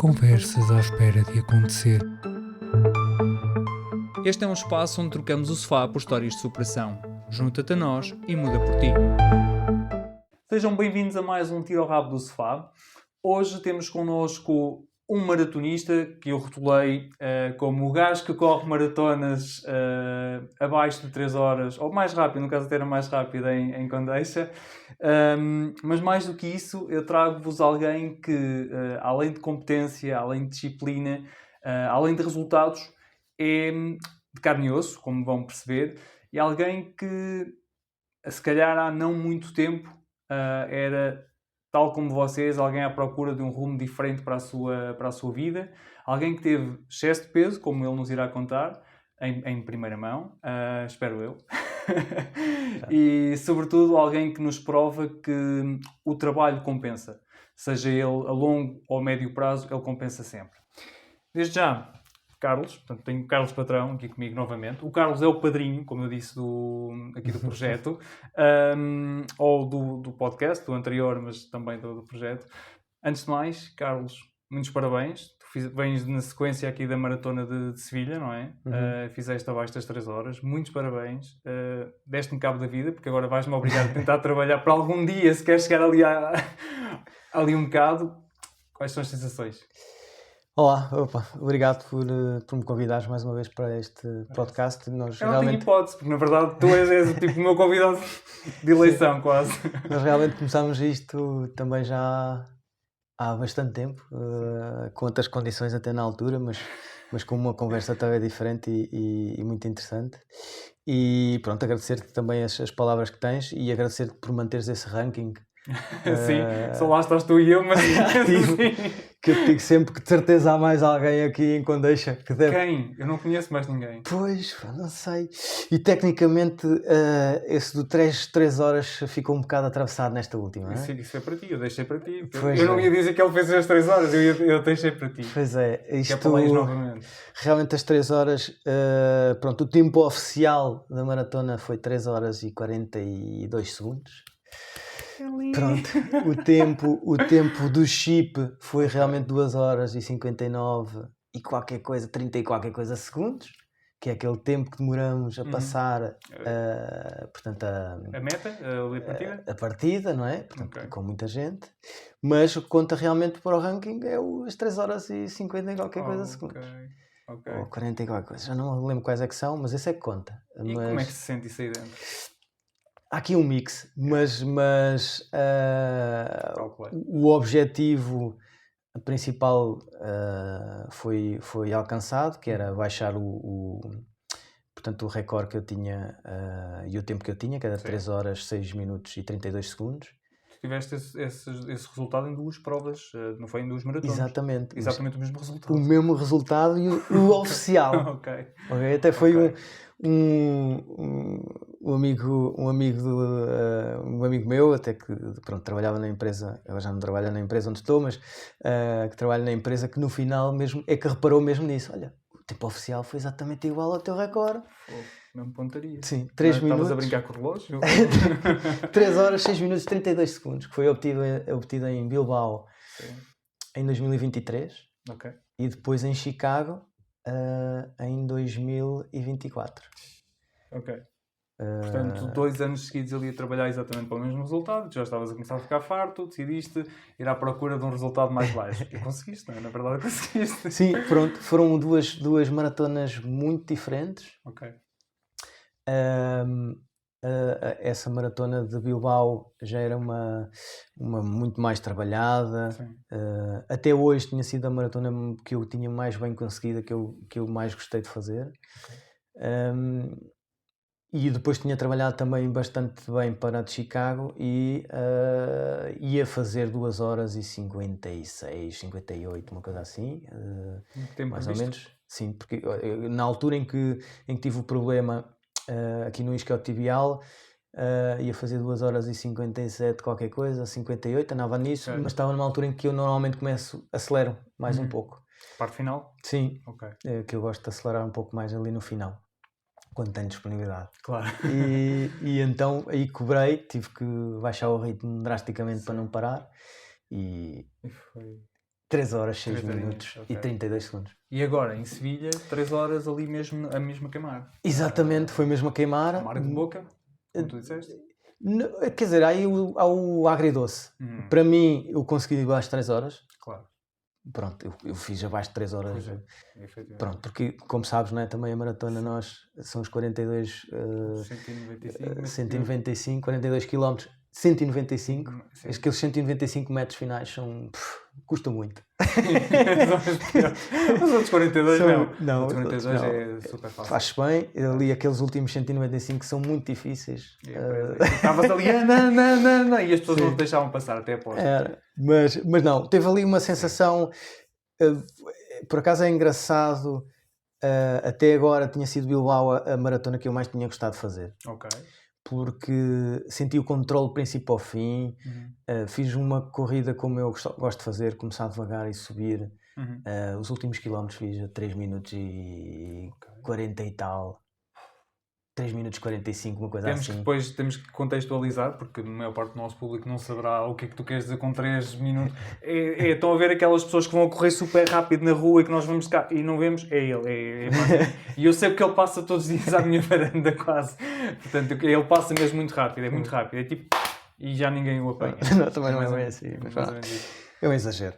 Conversas à espera de acontecer. Este é um espaço onde trocamos o sofá por histórias de superação. Junta-te a nós e muda por ti. Sejam bem-vindos a mais um Tiro ao Rabo do Sofá. Hoje temos connosco um maratonista que eu rotulei como o gajo que corre maratonas abaixo de 3 horas, ou mais rápido, no caso até era mais rápido em Condeixa. Mas mais do que isso, eu trago-vos alguém que, além de competência, além de disciplina, além de resultados, é de carne e osso, como vão perceber, e alguém que, se calhar há não muito tempo, era, tal como vocês, alguém à procura de um rumo diferente para a sua vida, alguém que teve excesso de peso, como ele nos irá contar, em primeira mão, espero eu. E, sobretudo, alguém que nos prova que o trabalho compensa. Seja ele a longo ou a médio prazo, ele compensa sempre. Desde já, Carlos, portanto, tenho o Carlos Patrão aqui comigo novamente. O Carlos é o padrinho, como eu disse, aqui do projeto, ou do podcast, do anterior, mas também do projeto. Antes de mais, Carlos, muitos parabéns. Tu vens na sequência aqui da Maratona de Sevilha, não é? Fizeste abaixo das 3 horas. Muitos parabéns. Deste-me cabo da vida, porque agora vais-me obrigar a tentar trabalhar para algum dia, se queres chegar ali um bocado. Quais são as sensações? Olá, obrigado por me convidares mais uma vez para este podcast. Eu não tenho hipótese, porque na verdade tu és tipo o meu convidado de eleição. Sim. Quase. Nós realmente começámos isto também já há bastante tempo, com outras condições até na altura, mas com uma conversa também diferente e muito interessante. E pronto, agradecer-te também as palavras que tens e agradecer-te por manteres esse ranking. Sim, só lá estás tu e eu, mas que eu te digo sempre que de certeza há mais alguém aqui em Condeixa que deve... Quem? Eu não conheço mais ninguém. Pois, não sei. E tecnicamente esse do 3 horas ficou um bocado atravessado nesta última, não é? Isso foi para ti, eu deixei para ti. Eu não ia dizer que ele fez as 3 horas, eu deixei para ti. Pois é, isto... Que é para novamente. Realmente as 3 horas, pronto, o tempo oficial da maratona foi 3 horas e 42 segundos. Pronto, o tempo do chip foi realmente 2 horas e 59 e qualquer coisa, 30 e qualquer coisa segundos, que é aquele tempo que demoramos a passar, portanto, a meta, a partida, não é? Portanto, com muita gente, mas o que conta realmente para o ranking é as 3 horas e 50 e qualquer coisa segundos. Ou 40 e qualquer coisa, já não me lembro quais é que são, mas esse é que conta. E como é que se sente isso aí dentro? Há aqui um mix, mas o objetivo principal foi alcançado, que era baixar portanto, o recorde que eu tinha e o tempo que eu tinha, que era 3 horas, 6 minutos e 32 segundos. Tiveste esse resultado em 2 provas, não foi em 2 maratonas? Exatamente. Exatamente o mesmo resultado. O mesmo resultado e o oficial. Ok. Até foi um amigo meu, até que pronto, trabalhava na empresa, eu já não trabalho na empresa onde estou, mas que trabalha na empresa, que no final mesmo é que reparou mesmo nisso. Olha, o tempo oficial foi exatamente igual ao teu recorde. Mesmo pontaria. Sim, 3 minutos. Estavas a brincar com o relógio? 3 horas, 6 minutos e 32 segundos, que foi obtido em Bilbao. Sim. Em 2023. Ok. E depois em Chicago em 2024. Ok. Portanto, 2 anos seguidos ali a trabalhar exatamente para o mesmo resultado, já estavas a começar a ficar farto, decidiste ir à procura de um resultado mais baixo. E conseguiste, não é? Na verdade conseguiste. Sim, pronto, foram duas maratonas muito diferentes. Ok. Essa maratona de Bilbao já era uma muito mais trabalhada. Até hoje tinha sido a maratona que eu tinha mais bem conseguida, que eu mais gostei de fazer. Okay. E depois tinha trabalhado também bastante bem para a de Chicago e ia fazer 2 horas e 56, 58, uma coisa assim, mais ou menos. Sim, porque na altura em que tive o problema aqui no isquiotibial, ia fazer 2 horas e 57 qualquer coisa, 58, andava nisso, mas estava numa altura em que eu normalmente acelero mais um pouco. Parte final? Sim, que eu gosto de acelerar um pouco mais ali no final, quando tenho disponibilidade. Claro. E então aí cobrei, tive que baixar o ritmo drasticamente. Sim. Para não parar e 3 horas, 6 3 horinhas, minutos ok. e 32 segundos. E agora, em Sevilha, 3 horas ali mesmo, a mesma queimar. Exatamente, foi mesmo a queimar. Amargo de boca, como tu disseste. Quer dizer, aí há o agridoce. Para mim, eu consegui ir abaixo de 3 horas. Claro. Pronto, eu fiz abaixo de 3 horas. Pois é, efetivamente. Pronto, porque, como sabes, não é? Também a maratona são os 42, 195, 195, 42 km, 195. Sim. Aqueles 195 metros finais custam muito. Os outros 42 não. Os outros 42 é super fácil. Faz bem, ali aqueles últimos 195 são muito difíceis. Estavas ali, não, e as pessoas não te deixavam passar até após. Mas não, teve ali uma sensação, por acaso é engraçado, até agora tinha sido Bilbao a maratona que eu mais tinha gostado de fazer. Ok. Porque senti o controle do princípio ao fim, fiz uma corrida como eu gosto de fazer, começar devagar e subir. Os últimos quilómetros fiz a 3 minutos e 40 e tal. 3 minutos e 45, uma coisa assim. Depois temos que contextualizar, porque a maior parte do nosso público não saberá o que é que tu queres dizer com 3 minutos. Estão a ver aquelas pessoas que vão a correr super rápido na rua e que nós vamos cá e não vemos, é ele. E eu sei porque ele passa todos os dias à minha varanda quase. Portanto, ele passa mesmo muito rápido, é tipo, e já ninguém o apanha. Não, também não é bem assim. É um exagero.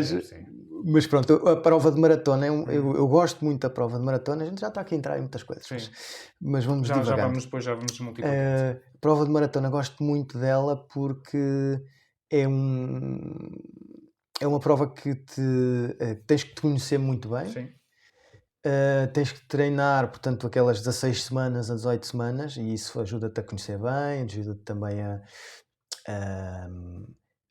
Sim. Mas pronto, a prova de maratona, eu gosto muito da prova de maratona, a gente já está aqui a entrar em muitas coisas, mas vamos devagar. Já vamos multiplicar. A prova de maratona, gosto muito dela porque é uma prova que tens que te conhecer muito bem. Sim. Tens que treinar, portanto, aquelas 16 semanas a 18 semanas, e isso ajuda-te a conhecer bem, ajuda-te também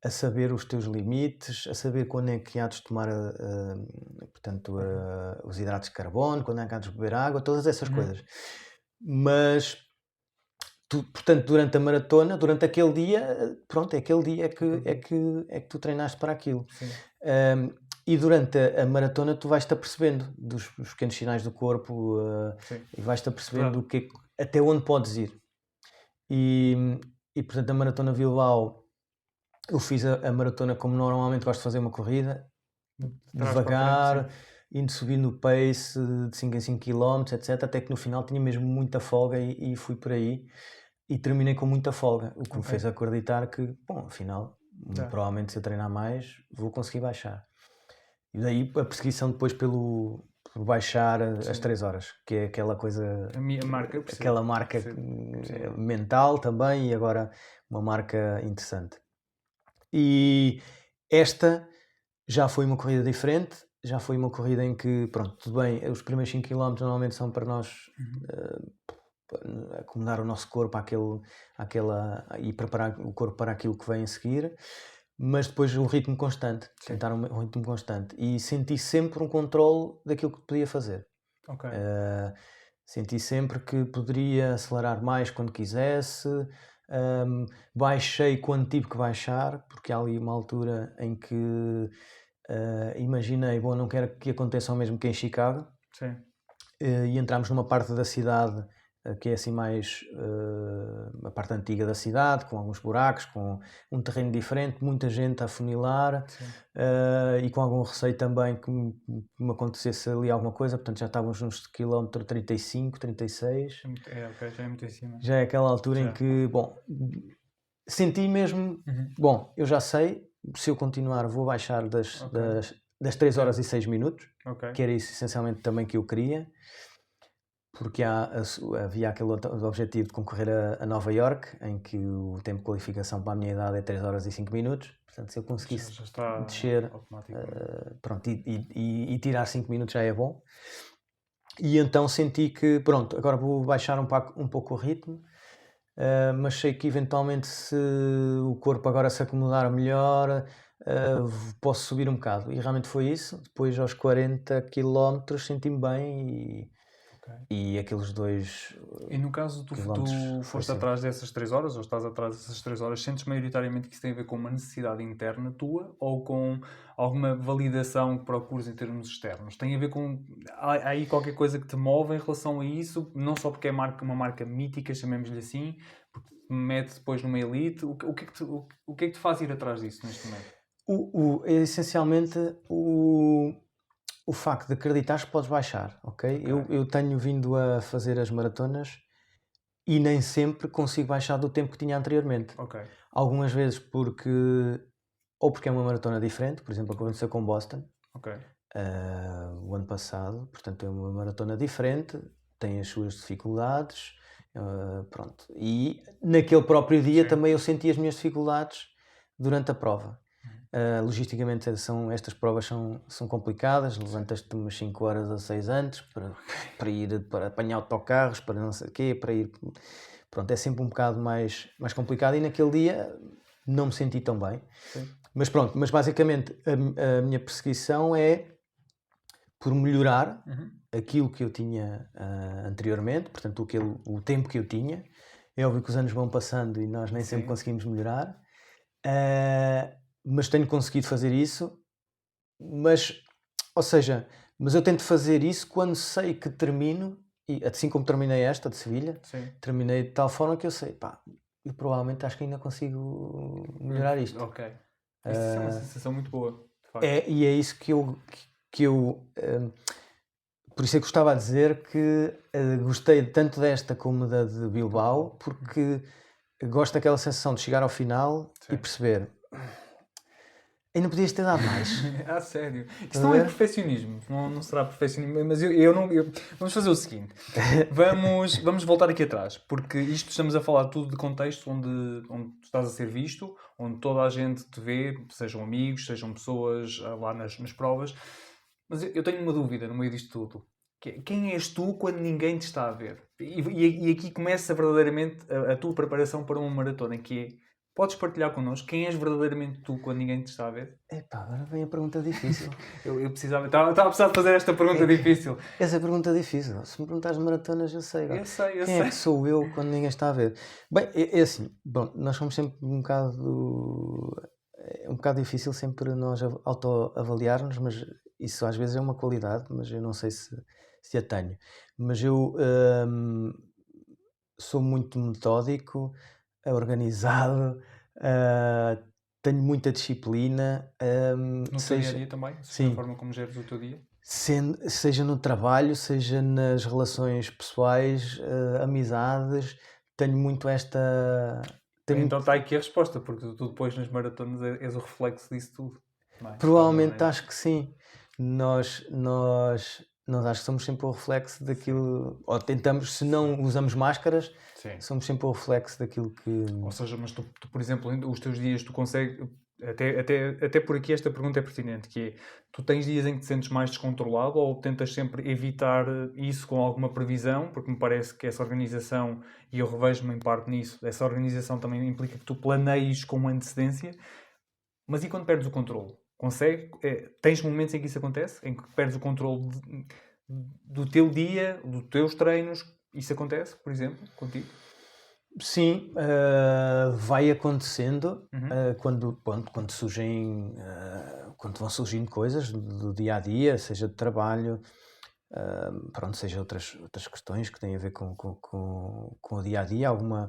a saber os teus limites, a saber quando é que há de tomar portanto, os hidratos de carbono, quando é que há de beber água, todas essas coisas. Mas, portanto, durante a maratona, durante aquele dia, pronto, é aquele dia que tu treinaste para aquilo. E durante a maratona tu vais-te apercebendo dos pequenos sinais do corpo e vais-te apercebendo até onde podes ir. E portanto, a maratona Bilbao, eu fiz a maratona como normalmente gosto de fazer uma corrida, devagar, indo subindo o pace de 5 em 5 km, etc. Até que no final tinha mesmo muita folga e fui por aí e terminei com muita folga, o que me fez acreditar que, bom, afinal, provavelmente se eu treinar mais vou conseguir baixar. E daí a perseguição depois por baixar as 3 horas, que é aquela coisa, aquela marca mental também, e agora uma marca interessante. E esta já foi uma corrida diferente, já foi uma corrida em que, pronto, tudo bem, os primeiros 5 km normalmente são para nós acomodar o nosso corpo e preparar o corpo para aquilo que vem a seguir, mas depois o ritmo constante, tentar um ritmo constante, e senti sempre um controle daquilo que podia fazer. Senti sempre que poderia acelerar mais quando quisesse. Baixei quando tive que baixar, porque há ali uma altura em que imaginei, bom, não quero que aconteça o mesmo que em Chicago. E entramos numa parte da cidade que é assim mais a parte antiga da cidade, com alguns buracos, com um terreno diferente, muita gente a afunilar e com algum receio também que me acontecesse ali alguma coisa, portanto já estávamos nos quilómetro 35, 36. Já é muito em cima. Já é aquela altura em que, bom, senti mesmo, bom, eu já sei, se eu continuar vou baixar das 3 horas e 6 minutos, que era isso essencialmente também que eu queria, porque havia aquele outro objetivo de concorrer a Nova York, em que o tempo de qualificação para a minha idade é 3 horas e 5 minutos, portanto se eu conseguisse descer pronto, e tirar 5 minutos já é bom. E então senti que, pronto, agora vou baixar um pouco o ritmo, mas sei que eventualmente se o corpo agora se acomodar melhor, posso subir um bocado. E realmente foi isso. Depois aos 40 km senti-me bem e aqueles 2 E no caso tu foste atrás dessas 3 horas, ou estás atrás dessas 3 horas, sentes maioritariamente que isso tem a ver com uma necessidade interna tua ou com alguma validação que procures em termos externos? Tem a ver com... Há aí qualquer coisa que te move em relação a isso? Não só porque é uma marca mítica, chamemos-lhe assim, porque te mete depois numa elite. O que é que te faz ir atrás disso neste momento? Essencialmente o facto de acreditares que podes baixar, ok? Eu tenho vindo a fazer as maratonas e nem sempre consigo baixar do tempo que tinha anteriormente. Algumas vezes porque é uma maratona diferente, por exemplo, aconteceu com Boston o ano passado, portanto é uma maratona diferente, tem as suas dificuldades, pronto. E naquele próprio dia também eu senti as minhas dificuldades durante a prova. Logisticamente estas provas são complicadas, levantas-te umas 5 horas ou 6 antes para apanhar autocarros, para não sei o quê, para ir... Pronto, é sempre um bocado mais complicado e naquele dia não me senti tão bem. Mas pronto, basicamente a minha perseguição é por melhorar aquilo que eu tinha anteriormente, portanto o tempo que eu tinha. É óbvio que os anos vão passando e nós nem sempre conseguimos melhorar. Mas tenho conseguido fazer isso, mas eu tento fazer isso quando sei que termino, e assim como terminei esta de Sevilha, terminei de tal forma que eu sei, eu provavelmente acho que ainda consigo melhorar isto. Isso é uma sensação muito boa, de facto. E é isso que eu por isso é que gostava de dizer que gostei tanto desta como da de Bilbao, porque gosto daquela sensação de chegar ao final e perceber... Ainda podias ter dado mais. Sério. Isso não é perfeccionismo. Não será perfeccionismo. Mas vamos fazer o seguinte. Vamos voltar aqui atrás. Porque isto estamos a falar tudo de contexto onde tu estás a ser visto, onde toda a gente te vê, sejam amigos, sejam pessoas lá nas provas. Mas eu tenho uma dúvida no meio disto tudo. Quem és tu quando ninguém te está a ver? E aqui começa verdadeiramente a tua preparação para uma maratona, que é... Podes partilhar connosco quem és verdadeiramente tu quando ninguém te está a ver? Agora vem a pergunta difícil. eu precisava... Estava a precisar de fazer esta pergunta difícil. Essa pergunta é difícil. Se me perguntares de maratonas, eu sei. Eu sei. Quem é que sou eu quando ninguém está a ver? Bem, é assim. Bom, nós somos sempre um bocado difícil sempre nós autoavaliarmos, mas isso às vezes é uma qualidade, mas eu não sei se a tenho. Mas eu sou muito metódico, organizado, tenho muita disciplina. No teu dia-a-dia também? Sim. A forma como geres o teu dia? Seja no trabalho, seja nas relações pessoais, amizades, tenho muito esta... Então está aqui a resposta, porque tu depois nas maratonas és o reflexo disso tudo. Não é? Provavelmente acho que sim. Nós acho que somos sempre o reflexo daquilo, ou tentamos, se não usamos máscaras, somos sempre o reflexo daquilo que... Ou seja, mas tu, por exemplo, os teus dias tu consegues, até por aqui esta pergunta é pertinente, que é, tu tens dias em que te sentes mais descontrolado ou tentas sempre evitar isso com alguma previsão, porque me parece que essa organização, e eu revejo-me em parte nisso, essa organização também implica que tu planeies com uma antecedência, mas e quando perdes o controle? Tens momentos em que isso acontece? Em que perdes o controle do teu dia, dos teus treinos? Isso acontece, por exemplo, contigo? Sim, vai acontecendo quando surgem, quando vão surgindo coisas do dia a dia, seja de trabalho, seja outras questões que têm a ver com o dia a dia, algum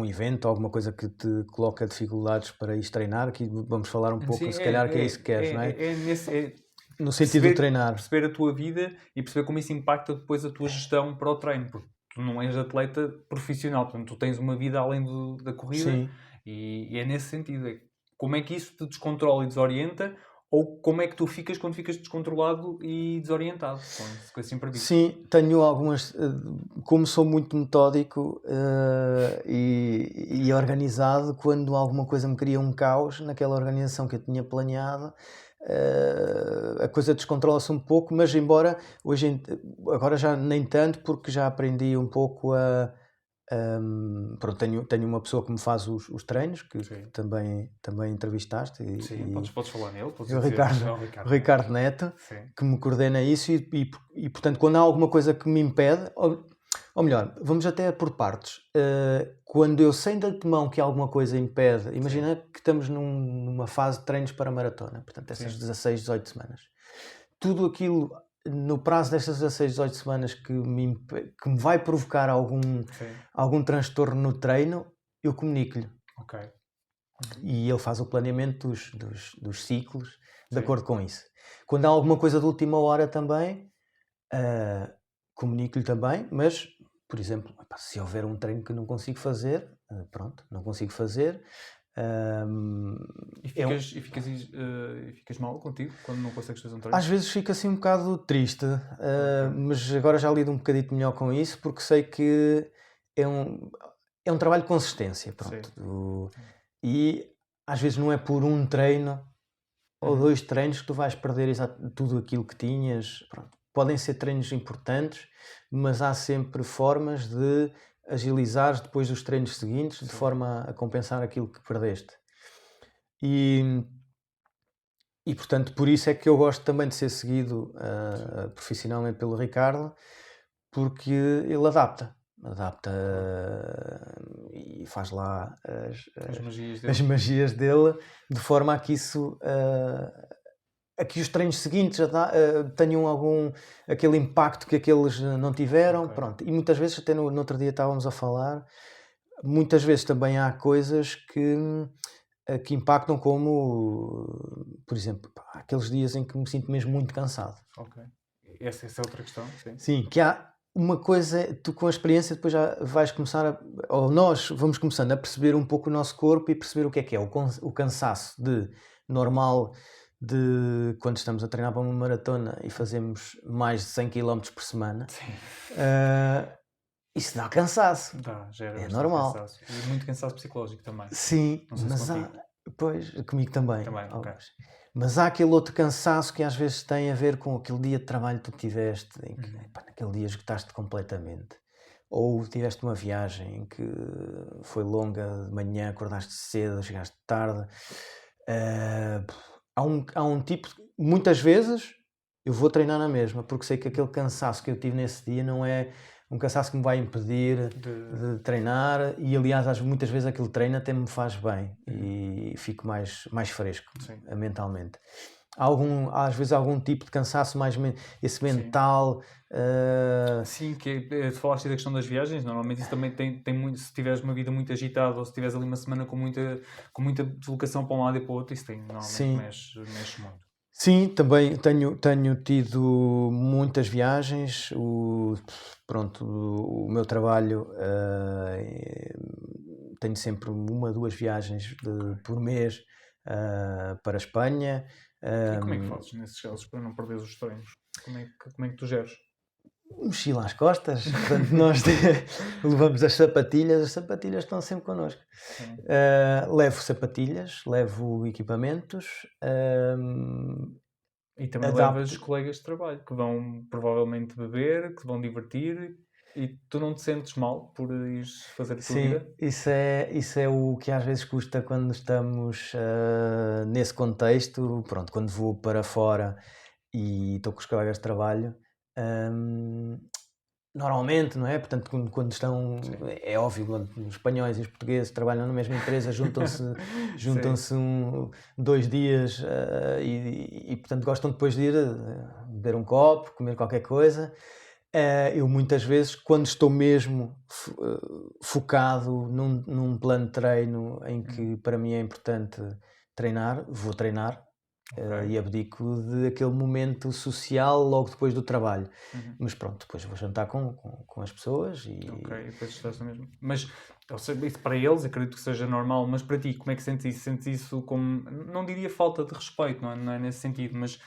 evento, alguma coisa que te coloca dificuldades para ir treinar. Aqui vamos falar um pouco, se calhar, que é isso que queres, não é? No sentido de treinar. Perceber a tua vida e perceber como isso impacta depois a tua gestão para o treino, porque tu não és atleta profissional, portanto tu tens uma vida além da corrida. Sim. E é nesse sentido. Como é que isso te descontrola e desorienta? Ou como é que tu ficas quando ficas descontrolado e desorientado com esse imprevisto? Sim, tenho algumas... Como sou muito metódico e organizado, quando alguma coisa me cria um caos naquela organização que eu tinha planeado, a coisa descontrola-se um pouco, mas embora agora já nem tanto, porque já aprendi um pouco a... tenho uma pessoa que me faz os treinos, que também entrevistaste. Podes falar nele. O Ricardo Neto, que me coordena isso e, portanto, quando há alguma coisa que me impede, ou melhor, vamos até por partes. Quando eu sei de antemão que alguma coisa impede, imagina que estamos numa fase de treinos para maratona, portanto, essas 16, 18 semanas. Tudo aquilo... No prazo destas 16, 18 semanas que me vai provocar algum transtorno no treino, eu comunico-lhe. E ele faz o planeamento dos ciclos de Sim. acordo com isso. Quando há alguma coisa de última hora também, comunico-lhe também, mas, por exemplo, se houver um treino que não consigo fazer, pronto, não consigo fazer. E ficas mal contigo quando não consegues fazer um treino? Às vezes fico assim um bocado triste, mas agora já lido um bocadinho melhor com isso, porque sei que é um trabalho de consistência, pronto. E às vezes não é por um treino ou 2 treinos que tu vais perder tudo aquilo que tinhas. Pronto. Podem ser treinos importantes, mas há sempre formas de agilizares depois dos treinos seguintes, de forma a compensar aquilo que perdeste. E portanto, por isso é que eu gosto também de ser seguido profissionalmente pelo Ricardo, porque ele adapta e faz lá as magias dele, de forma a que isso a que os treinos seguintes tenham aquele impacto que aqueles não tiveram. Pronto. E muitas vezes, até no outro dia estávamos a falar, muitas vezes também há coisas que impactam, como, por exemplo, aqueles dias em que me sinto mesmo muito cansado. Ok. Essa é outra questão, sim. Sim, que há uma coisa, tu com a experiência depois já vais começar ou nós vamos começando a perceber um pouco o nosso corpo e perceber o que é o cansaço normal de quando estamos a treinar para uma maratona e fazemos mais de 100 km por semana. Sim. Isso dá cansaço. É normal. Cansaço. E muito cansaço psicológico também. Sim, mas pois, comigo também. Okay. Mas há aquele outro cansaço que às vezes tem a ver com aquele dia de trabalho que tu tiveste, em que naquele dia esgotaste completamente. Ou tiveste uma viagem em que foi longa, de manhã acordaste cedo, chegaste tarde. Há um tipo, muitas vezes eu vou treinar na mesma, porque sei que aquele cansaço que eu tive nesse dia não é um cansaço que me vai impedir de treinar, e aliás muitas vezes aquele treino até me faz bem e fico mais fresco. Sim. Mentalmente. Há às vezes algum tipo de cansaço mais esse mental. Sim, tu falaste da questão das viagens. Normalmente isso também tem muito. Se tiveres uma vida muito agitada ou se tiveres ali uma semana com muita deslocação para um lado e para o outro, isso normalmente mexe muito. Sim, também tenho tido muitas viagens. O meu trabalho, tenho sempre 1 ou 2 viagens por mês para a Espanha. E como é que fazes nesses casos para não perderes os treinos? Como é que tu geres? Mochila às costas, portanto nós levamos as sapatilhas estão sempre connosco. Levo sapatilhas, levo equipamentos. E também levas colegas de trabalho que vão provavelmente beber, que vão divertir, e tu não te sentes mal por ires fazer a tua vida? Sim, isso é o que às vezes custa quando estamos nesse contexto. Pronto, quando vou para fora e estou com os colegas de trabalho, normalmente, não é? Portanto, quando estão, é óbvio, quando os espanhóis e os portugueses trabalham na mesma empresa, juntam-se 2 dias e portanto gostam depois de ir beber um copo, comer qualquer coisa. Eu muitas vezes, quando estou mesmo focado num plano de treino em que para mim é importante treinar, vou treinar. E abdico daquele momento social logo depois do trabalho. Mas pronto, depois vou jantar com as pessoas e depois estás mesmo. Mas isso para eles acredito que seja normal, mas para ti, como é que sentes isso? Sentes isso como, não diria falta de respeito, não é nesse sentido, mas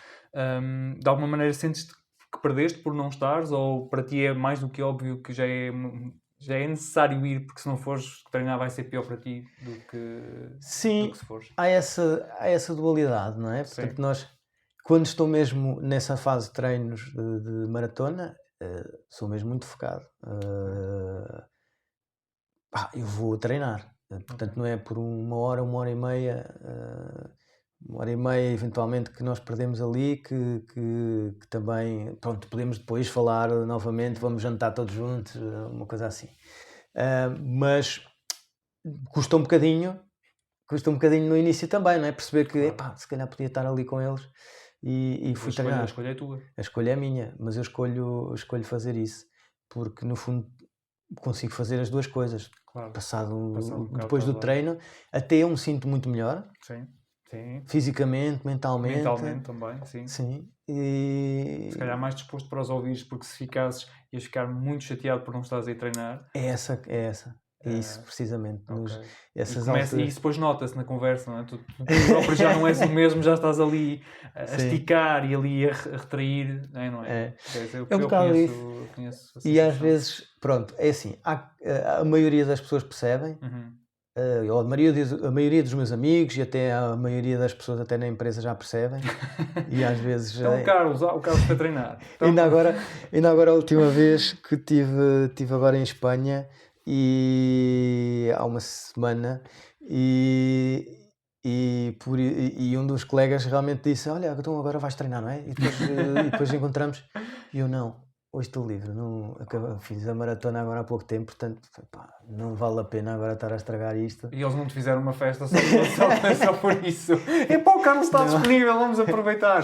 de alguma maneira sentes que perdeste por não estares, ou para ti é mais do que óbvio que já é necessário ir, porque se não fores treinar vai ser pior para ti do que se fores? Há essa dualidade, não é? Portanto, nós, quando estou mesmo nessa fase de treinos de maratona, sou mesmo muito focado. Eu vou treinar. Portanto, não é por 1 hora, 1h30, 1h30 eventualmente que nós perdemos ali, que também, pronto, podemos depois falar novamente, vamos jantar todos juntos, uma coisa assim. Mas custa um bocadinho no início também, não é? Perceber que, se calhar podia estar ali com eles e fui treinar. A escolha é tua. A escolha é minha, mas eu escolho fazer isso, porque no fundo consigo fazer as duas coisas. Claro. Passado um bocado depois do tarde. treino, até eu me sinto muito melhor, Sim. fisicamente, mentalmente. Mentalmente também, sim. Sim. E Se calhar mais disposto para os ouvires, porque se ficasses ias ficar muito chateado por não estares a ir treinar. é essa. É isso, precisamente. Ok. Essas E alturas. isso depois nota-se na conversa, não é? Tu próprio já não és o mesmo, já estás ali a Sim. esticar e ali a retrair, não é? É. Eu É um bocado conheço, conheço a E às sensação. vezes, pronto, é assim, a maioria das pessoas percebem, ou a maioria dos meus amigos e até a maioria das pessoas até na empresa já percebem, e às vezes... Então o Carlos para treinar. Então, Ainda agora a última vez que tive agora em Espanha, e há uma semana, e um dos colegas realmente disse: olha, então agora vais treinar, não é? E depois encontramos, e eu não, hoje estou livre, não, fiz a maratona agora há pouco tempo, portanto, pá, não vale a pena agora estar a estragar isto. E eles não te fizeram uma festa só por isso. Epá, o Carlos está disponível, vamos aproveitar.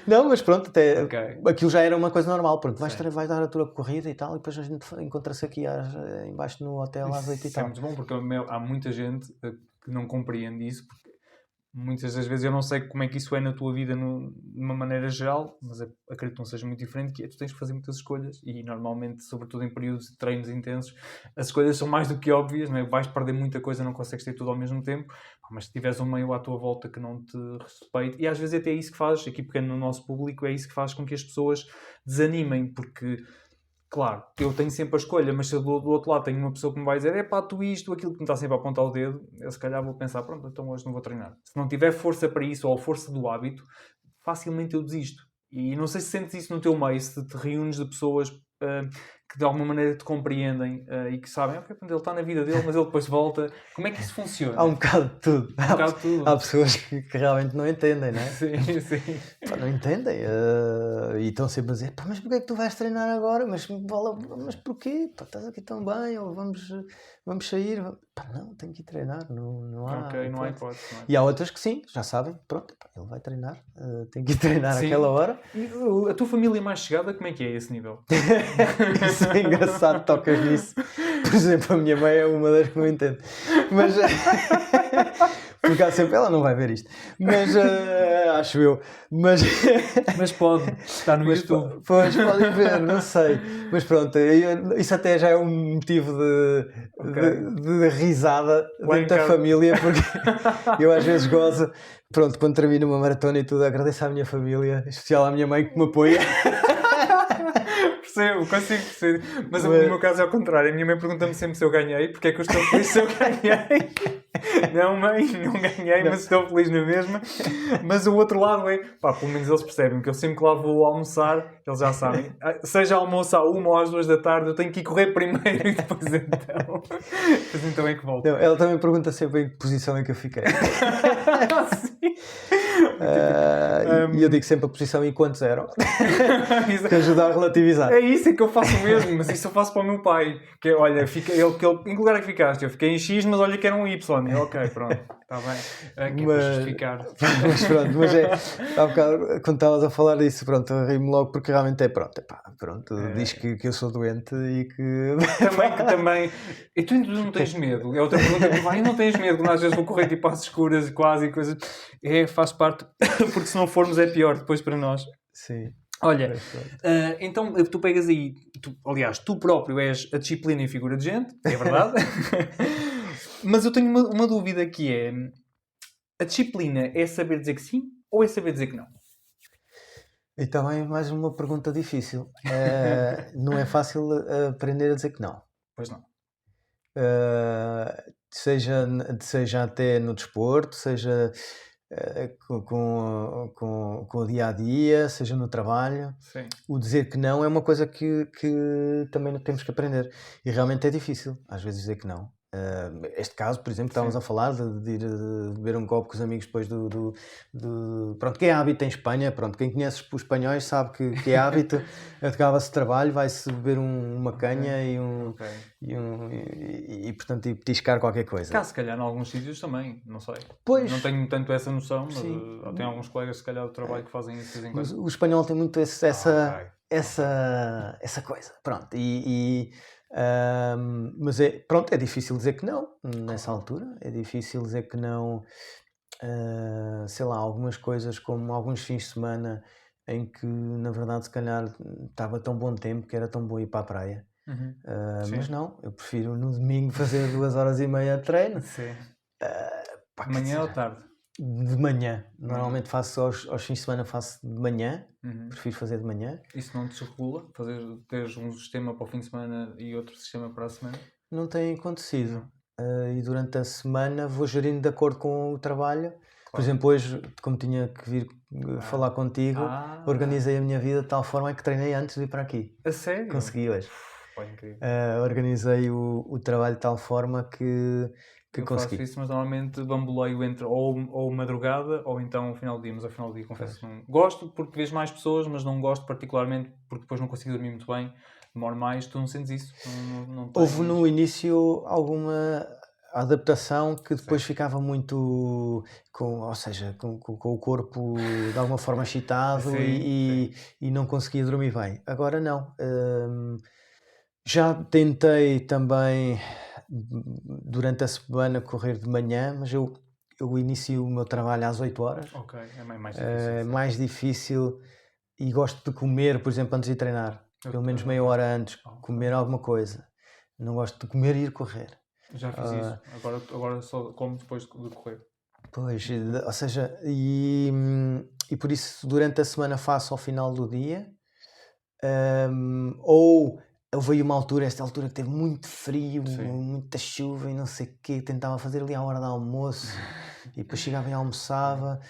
Não, mas pronto, até Ok. aquilo já era uma coisa normal. Pronto, vais Sim. dar a tua corrida e tal, e depois a gente encontra-se aqui embaixo no hotel às 8 e Isso é tal. muito bom, porque há muita gente que não compreende isso, porque muitas das vezes eu não sei como é que isso é na tua vida de uma maneira geral, mas acredito que não seja muito diferente, que é tu tens que fazer muitas escolhas e normalmente, sobretudo em períodos de treinos intensos, as escolhas são mais do que óbvias, não é? Vais perder muita coisa, não consegues ter tudo ao mesmo tempo, mas se tiveres um meio à tua volta que não te respeite, e às vezes até é isso que faz, aqui pequeno no nosso público, é isso que faz com que as pessoas desanimem, porque... Claro, eu tenho sempre a escolha, mas se eu do outro lado tenho uma pessoa que me vai dizer é pá, tu isto, aquilo que me está sempre a apontar o dedo, eu se calhar vou pensar, pronto, então hoje não vou treinar. Se não tiver força para isso ou força do hábito, facilmente eu desisto. E não sei se sentes isso no teu meio, se te reúnes de pessoas que de alguma maneira te compreendem e que sabem, ok, ele está na vida dele, mas ele depois volta. Como é que isso funciona? Há um bocado de tudo. Há um bocado de tudo. Há pessoas que realmente não entendem, não é? Sim. Pá, não entendem. E estão sempre a dizer, pá, mas porquê é que tu vais treinar agora? Mas porquê? Pá, estás aqui tão bem, ou vamos sair? Pá, não, tenho que ir treinar, não há Ok, não há hipótese. hipótese. E há outras que sim, já sabem, pronto, pá, ele vai treinar, tem que ir treinar Sim. àquela hora. E a tua família mais chegada, como é que é esse nível? Isso é engraçado, tocas nisso. Por exemplo, a minha mãe é uma das que não entende. Mas porque há sempre, ela não vai ver isto, mas acho eu. Mas pode estar no YouTube. Pois, podem ver, não sei. Mas pronto, isso até já é um motivo de risada dentro da família, porque eu às vezes gozo, pronto, quando termino uma maratona e tudo, agradeço à minha família, em especial à minha mãe que me apoia. Percebo, consigo perceber. Mas no meu caso é ao contrário. A minha mãe pergunta-me sempre se eu ganhei. Porque é que eu estou feliz se eu ganhei? Não, mãe, não ganhei, mas estou feliz na mesma. Mas o outro lado é... Pá, pelo menos eles percebem que eu sempre que lá vou almoçar, eles já sabem. Seja almoço à 1 ou às 2 da tarde, eu tenho que ir correr primeiro e depois então é que volto. Não, ela também pergunta sempre em que posição é que eu fiquei. Sim. E eu digo sempre a posição e quantos eram. Que ajuda a relativizar. É isso, é que eu faço mesmo, mas isso eu faço para o meu pai. Que é, olha, em que lugar é que ficaste? Eu fiquei em X, mas olha que era um Y. E, ok, pronto, está bem. Que é para justificar. Mas pronto, há bocado, quando estavas a falar disso, pronto, eu ri-me logo porque realmente é pronto. Diz que eu sou doente e que... Também. E tu não tens medo? É outra pergunta que vai, não tens medo? Quando às vezes vou correr tipo às escuras e quase e coisas. Faz parte, porque se não formos é pior depois para nós. Sim. Olha, então tu pegas aí, aliás, tu próprio és a disciplina em figura de gente, é verdade? Mas eu tenho uma dúvida que é, a disciplina é saber dizer que sim ou é saber dizer que não? E também mais uma pergunta difícil. Não é fácil aprender a dizer que não. Pois não. Seja até no desporto, seja... com o dia a dia, seja no trabalho. Sim. O dizer que não é uma coisa que também temos que aprender e realmente é difícil às vezes dizer que não. Este caso, por exemplo, estávamos a falar de ir beber um copo com os amigos depois pronto, que é hábito em Espanha, pronto, quem conhece os espanhóis sabe que é hábito. Acaba-se de trabalho, vai-se beber uma canha e portanto e petiscar qualquer coisa. Cá se calhar em alguns sítios também, não sei. Pois. Não tenho tanto essa noção, mas tem alguns colegas se calhar do trabalho que fazem isso de vez em quando. O espanhol tem muito essa coisa, pronto, e Mas pronto, é difícil dizer que não nessa altura, é difícil dizer que não, sei lá, algumas coisas como alguns fins de semana em que na verdade se calhar estava tão bom tempo que era tão bom ir para a praia. Mas não, eu prefiro no domingo fazer 2 horas e meia de treino. Sim. Pá, De manhã ou tarde? De manhã. Normalmente faço aos fins de semana, faço de manhã. Prefiro fazer de manhã. Isso não te desregula? Teres um sistema para o fim de semana e outro sistema para a semana? Não tem acontecido. E durante a semana vou gerindo de acordo com o trabalho. Por exemplo, hoje, como tinha que vir falar contigo, organizei a minha vida de tal forma que treinei antes de vir para aqui. A sério? Consegui hoje. Pô, incrível. Organizei o trabalho de tal forma que Eu consegui. faço isso, mas normalmente bamboleio entre ou madrugada ou então ao final do dia, mas ao final do dia confesso que não gosto porque vejo mais pessoas, mas não gosto particularmente porque depois não consigo dormir muito bem, demoro mais. Tu não sentes isso? Não tens... Houve no início alguma adaptação que depois ficava muito com o corpo de alguma forma excitado e não conseguia dormir bem. Agora não. Já tentei também durante a semana correr de manhã, mas eu inicio o meu trabalho às 8 horas. Ok, é mais difícil. Mais difícil e gosto de comer, por exemplo, antes de treinar. Pelo menos meia hora antes, comer alguma coisa. Não gosto de comer e ir correr. Já fiz isso. Agora só como depois de correr. Pois, ou seja, e por isso durante a semana faço ao final do dia. Ou houve uma altura, esta altura que teve muito frio, muita chuva e não sei o quê, tentava fazer ali à hora do almoço e depois chegava e almoçava,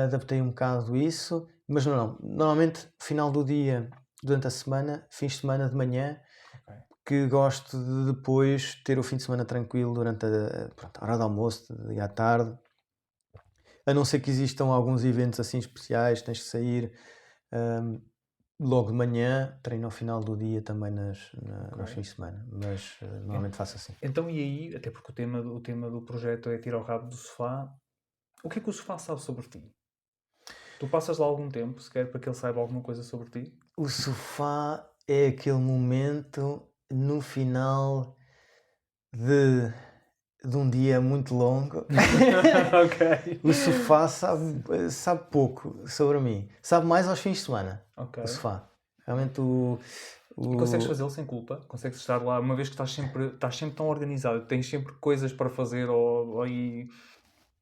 adaptei um bocado isso, mas não, normalmente final do dia, durante a semana, fins de semana de manhã, que gosto de depois ter o fim de semana tranquilo durante a hora do almoço e à tarde, a não ser que existam alguns eventos assim especiais, tens que sair logo de manhã, treino ao final do dia também nos fins de semana, mas normalmente faço assim. Então e aí, até porque o tema do projeto é tirar o rabo do sofá, o que é que o sofá sabe sobre ti? Tu passas lá algum tempo, sequer para que ele saiba alguma coisa sobre ti? O sofá é aquele momento no final de um dia muito longo. Ok. O sofá sabe pouco sobre mim. Sabe mais aos fins de semana. Ok. O sofá. Realmente E consegues fazê-lo sem culpa? Consegues estar lá, uma vez que estás sempre tão organizado, tens sempre coisas para fazer ou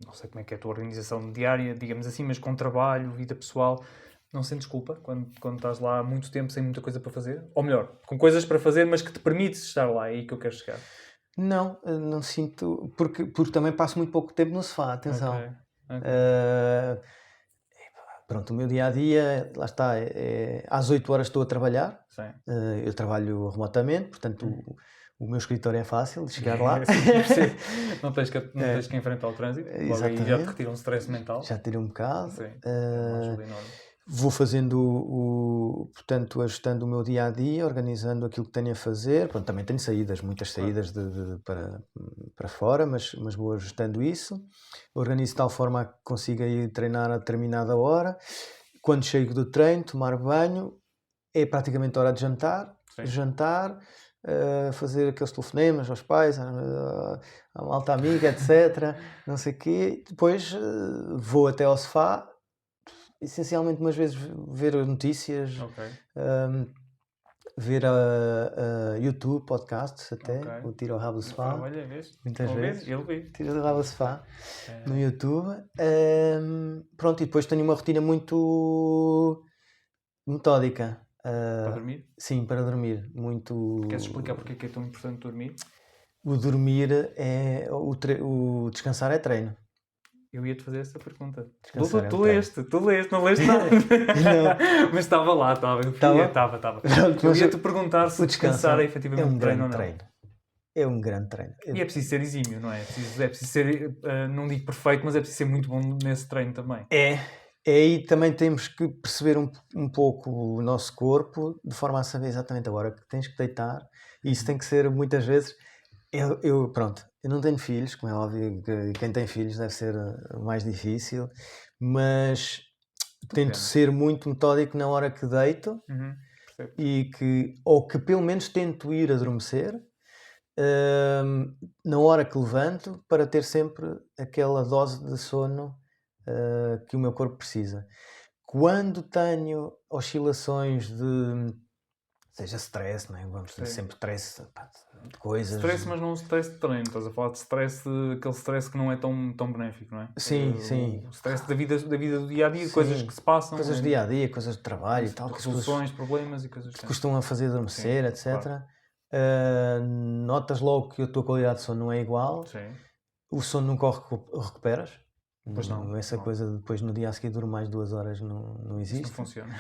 não sei como é que é a tua organização diária, digamos assim, mas com trabalho, vida pessoal, não sentes culpa quando estás lá há muito tempo sem muita coisa para fazer? Ou melhor, com coisas para fazer, mas que te permites estar lá, é aí que eu quero chegar. Não sinto, porque também passo muito pouco tempo no sofá, atenção. Okay. Pronto, o meu dia-a-dia, lá está, às 8 horas estou a trabalhar. Sim. Eu trabalho remotamente, portanto o meu escritório é fácil de chegar lá. Não tens que enfrentar o trânsito, logo aí já te retira um stress mental. Já tira um bocado. Sim, é uma ajuda enorme. Vou fazendo, portanto, ajustando o meu dia-a-dia, organizando aquilo que tenho a fazer. Pronto, também tenho saídas, muitas saídas para fora, mas vou ajustando isso. Organizo de tal forma a que consiga ir treinar a determinada hora. Quando chego do treino, tomar banho, é praticamente hora de jantar. Sim. Jantar, fazer aqueles telefonemas aos pais, à malta amiga, etc. Não sei o quê. Depois vou até ao sofá, essencialmente umas vezes ver notícias, ver a YouTube, podcasts até, o Tira o Rabo do Sofá. Olha, vês? Muitas vezes. Eu vi. Tira o Rabo do Sofá no YouTube. Pronto, e depois tenho uma rotina muito metódica. Para dormir? Sim, para dormir. Muito... Queres explicar porque é que é tão importante dormir? O dormir é... O descansar é treino. Eu ia-te fazer essa pergunta. Tu leste, não leste nada. Não. Mas estava lá, estava. Eu ia-te perguntar se descansar é efetivamente um treino ou não. É um grande treino. E é preciso ser exímio, não é? É preciso ser, não digo perfeito, mas é preciso ser muito bom nesse treino também. E também temos que perceber um pouco o nosso corpo, de forma a saber exatamente a hora que tens que deitar. E isso tem que ser, muitas vezes... Eu não tenho filhos, como é óbvio que quem tem filhos deve ser mais difícil, mas tento ser muito metódico na hora que deito. ou que pelo menos tento ir adormecer na hora que levanto, para ter sempre aquela dose de sono que o meu corpo precisa. Quando tenho oscilações de, seja stress, não é? Vamos ter sempre stress, de coisas. Stress, mas não stress de treino, estás a falar de stress, aquele stress que não é tão benéfico, não é? Sim. O stress da vida do dia a dia, coisas que se passam. Coisas do dia a dia, coisas de trabalho e tal. Resoluções, problemas e coisas que costumam fazer adormecer, etc. Claro. Notas logo que a tua qualidade de sono não é igual. Sim. O sono nunca o recuperas. Pois não. Essa coisa de depois no dia a seguir dormir mais 2 horas não existe. Isso não funciona.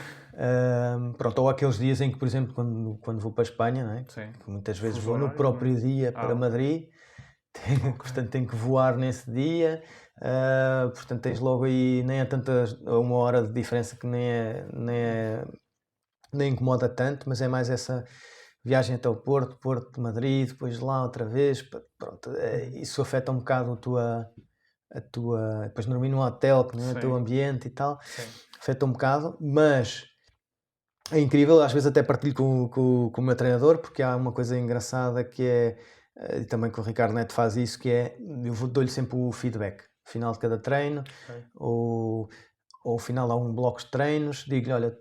Pronto, ou aqueles dias em que, por exemplo, quando vou para a Espanha, não é? Sim. Que muitas vezes vou no próprio dia para Madrid, portanto tenho que voar nesse dia, portanto tens logo aí, nem é tanta uma hora de diferença que nem incomoda tanto, mas é mais essa viagem até o Porto de Madrid, depois lá outra vez, pronto, isso afeta um bocado depois dormir num hotel, que não é o teu ambiente e tal, afeta um bocado, mas é incrível, às vezes até partilho com o meu treinador, porque há uma coisa engraçada que é, e também que o Ricardo Neto faz isso, que é, eu dou-lhe sempre o feedback, no final de cada treino, ou ao final há um bloco de treinos, digo-lhe, olha,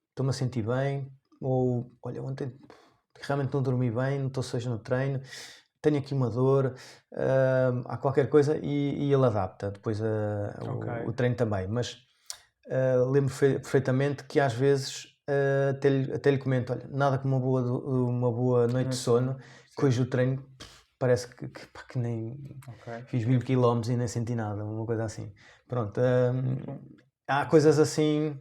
estou-me a sentir bem, ou olha, ontem realmente não dormi bem, não estou seja no treino, tenho aqui uma dor, há qualquer coisa, e ele adapta depois o treino também. Mas lembro perfeitamente que às vezes até lhe comento, olha, nada como uma boa noite de sono, que hoje o treino parece que nem fiz 20 km e nem senti nada, uma coisa assim. Pronto, há coisas assim.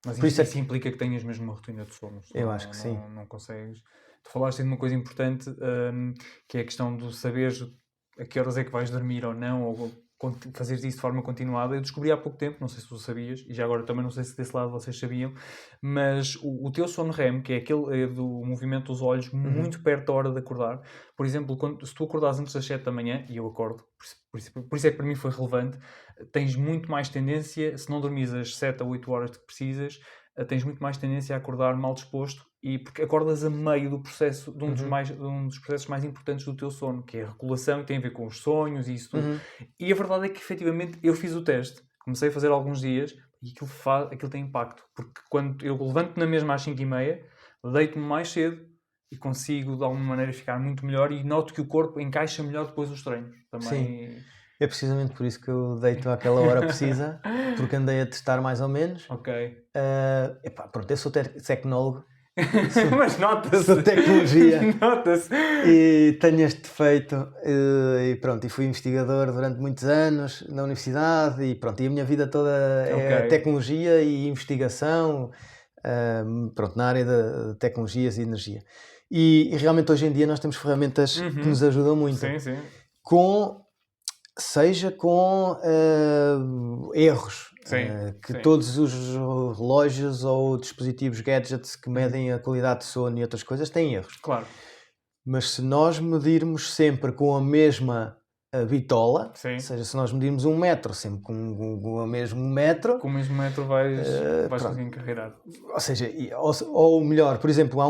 Mas isso implica que tenhas mesmo uma rotina de sono. Eu acho que sim. Não consegues. Tu falaste de uma coisa importante, que é a questão de saberes a que horas é que vais dormir ou não, ou fazeres isso de forma continuada. Eu descobri há pouco tempo, não sei se tu sabias, e já agora também não sei se desse lado vocês sabiam, mas o teu sono REM, que é aquele do movimento dos olhos muito perto da hora de acordar. Por exemplo, se tu acordares antes das 7 da manhã, e eu acordo, por isso é que para mim foi relevante, tens muito mais tendência, se não dormires as 7 a 8 horas que precisas, tens muito mais tendência a acordar mal disposto, e porque acordas a meio do processo, de um dos processos mais importantes do teu sono, que é a regulação, que tem a ver com os sonhos e isso tudo. E a verdade é que, efetivamente, eu fiz o teste, comecei a fazer há alguns dias, e aquilo tem impacto, porque quando eu levanto na mesma às 5h30, deito-me mais cedo, e consigo, de alguma maneira, ficar muito melhor, e noto que o corpo encaixa melhor depois dos treinos. Também... Sim. É precisamente por isso que eu deito àquela hora precisa, porque andei a testar mais ou menos. Ok. Pronto, eu sou tecnólogo. Mas nota-se. Sou tecnologia. Nota-se. E tenho este defeito. E pronto, e fui investigador durante muitos anos na universidade. E pronto, e a minha vida toda é tecnologia e investigação. Pronto, na área de tecnologias e energia. E realmente hoje em dia nós temos ferramentas que nos ajudam muito. Sim. Seja com erros, todos os relógios ou dispositivos gadgets que medem a qualidade de sono e outras coisas têm erros. Claro. Mas se nós medirmos sempre com a mesma bitola, ou seja, se nós medirmos 1 metro sempre com o mesmo metro... Com o mesmo metro vais conseguir encarreirar. Ou seja, ou melhor, por exemplo, há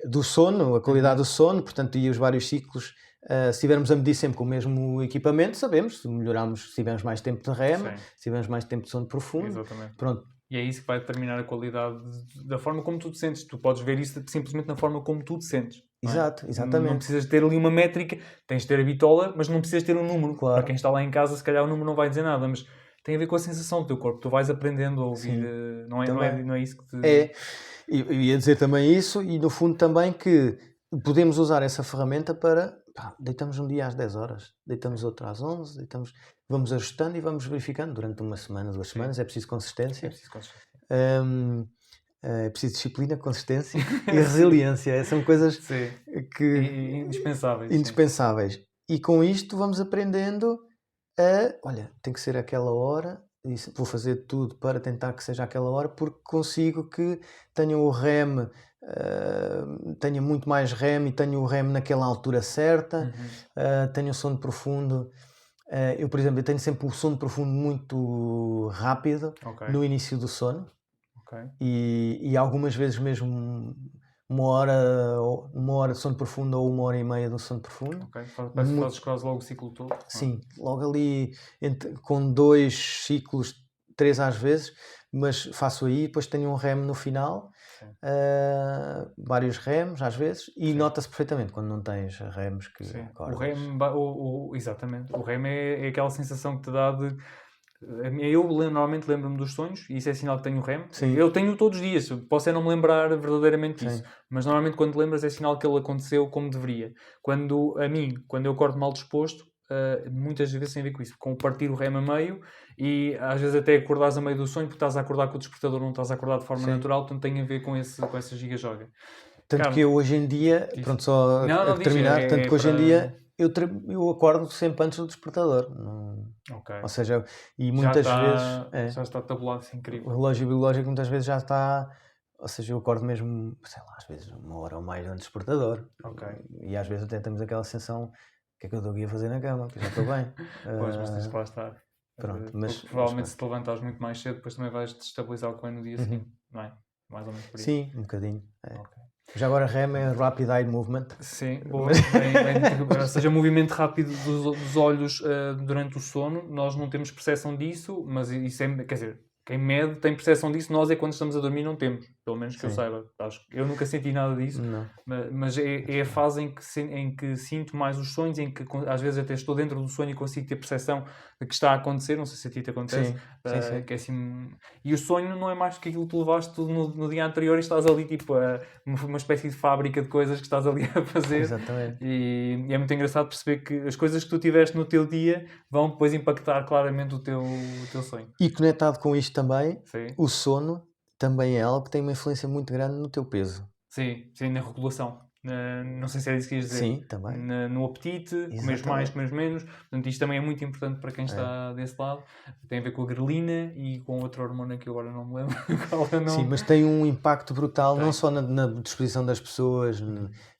do sono, a qualidade do sono, portanto, e os vários ciclos. Se estivermos a medir sempre com o mesmo equipamento, sabemos se melhoramos, se tivermos mais tempo de REM, se tivermos mais tempo de sono profundo. Exatamente. Pronto. E é isso que vai determinar a qualidade da forma como tu te sentes. Tu podes ver isso simplesmente na forma como tu te sentes. Exato, exatamente. Não precisas ter ali uma métrica, tens de ter a bitola, mas não precisas ter um número. Claro. Para quem está lá em casa, se calhar o número não vai dizer nada, mas tem a ver com a sensação do teu corpo. Tu vais aprendendo a ouvir, não é isso que te... É, eu ia dizer também isso, e no fundo também que podemos usar essa ferramenta para... deitamos um dia às 10 horas, deitamos outro às 11, vamos ajustando e vamos verificando durante uma semana, 2 semanas. É preciso consistência. É preciso disciplina, consistência e resiliência. São coisas indispensáveis. E com isto vamos aprendendo olha, tem que ser aquela hora, e vou fazer tudo para tentar que seja aquela hora, porque consigo que tenha o REM, tenha muito mais REM e tenho o REM naquela altura certa, tenho o sono profundo. Eu, por exemplo, tenho sempre o sono profundo muito rápido no início do sono. Ok. E algumas vezes mesmo uma hora de sono profundo ou 1 hora e meia de sono profundo. Ok. Parece que fazes quase logo o ciclo todo. Sim, logo ali com 2 ciclos, 3 às vezes, mas faço aí, depois tenho um REM no final, vários REMs às vezes, e nota-se perfeitamente quando não tens REMs que acordas. O REM, exatamente. O REM é aquela sensação que te dá de. Eu normalmente lembro-me dos sonhos e isso é sinal que tenho REM. Sim. Eu tenho todos os dias, posso é não me lembrar verdadeiramente disso, Sim. mas normalmente quando lembras é sinal que ele aconteceu como deveria. Quando eu acordo mal disposto, muitas vezes tem a ver com isso, com partir o REM a meio e às vezes até acordares a meio do sonho porque estás a acordar com o despertador, não estás a acordar de forma Sim. natural, portanto tem a ver com essa giga-joga. Tanto que eu hoje em dia, pronto, só a terminar, tanto que hoje em dia eu acordo sempre antes do despertador. Ok. Ou seja, e muitas vezes já está tabulado, isso é o incrível. relógio biológico muitas vezes já está, ou seja, eu acordo mesmo, sei lá, às vezes 1 hora ou mais antes do despertador. Ok. E às vezes até temos aquela sensação, o que é que eu estou aqui a fazer na cama? Que já estou bem. Pois, mas tens que lá estar. Pronto, Porque provavelmente se te levantares muito mais cedo, depois também vais destabilizar o que vem no dia seguinte, não é? Mais ou menos por isso. Sim, um bocadinho. Ok. Já agora REM é Rapid Eye Movement. Sim, boa. Ou seja, movimento rápido dos olhos durante o sono. Nós não temos percepção disso, mas isso é, quer dizer, quem mede tem percepção disso. Nós é quando estamos a dormir não temos, pelo menos que eu saiba. Eu nunca senti nada disso, mas é a fase em que sinto mais os sonhos, em que às vezes até estou dentro do sonho e consigo ter percepção de que está a acontecer. Não sei se a ti te acontece. Sim. Que é assim, e o sonho não é mais do que aquilo que tu levaste no dia anterior e estás ali tipo uma espécie de fábrica de coisas que estás ali a fazer. Exatamente. E é muito engraçado perceber que as coisas que tu tiveste no teu dia vão depois impactar claramente o teu sonho. E conectado com isto também, Sim. o sono também é algo que tem uma influência muito grande no teu peso. Sim, na regulação. Não sei se é isso que ias dizer. Sim, também. No apetite, comeres mais, comeres menos. Portanto, isto também é muito importante para quem está desse lado. Tem a ver com a grelina e com outra hormona que eu agora não me lembro qual é o nome. Sim, mas tem um impacto brutal, não só na disposição das pessoas,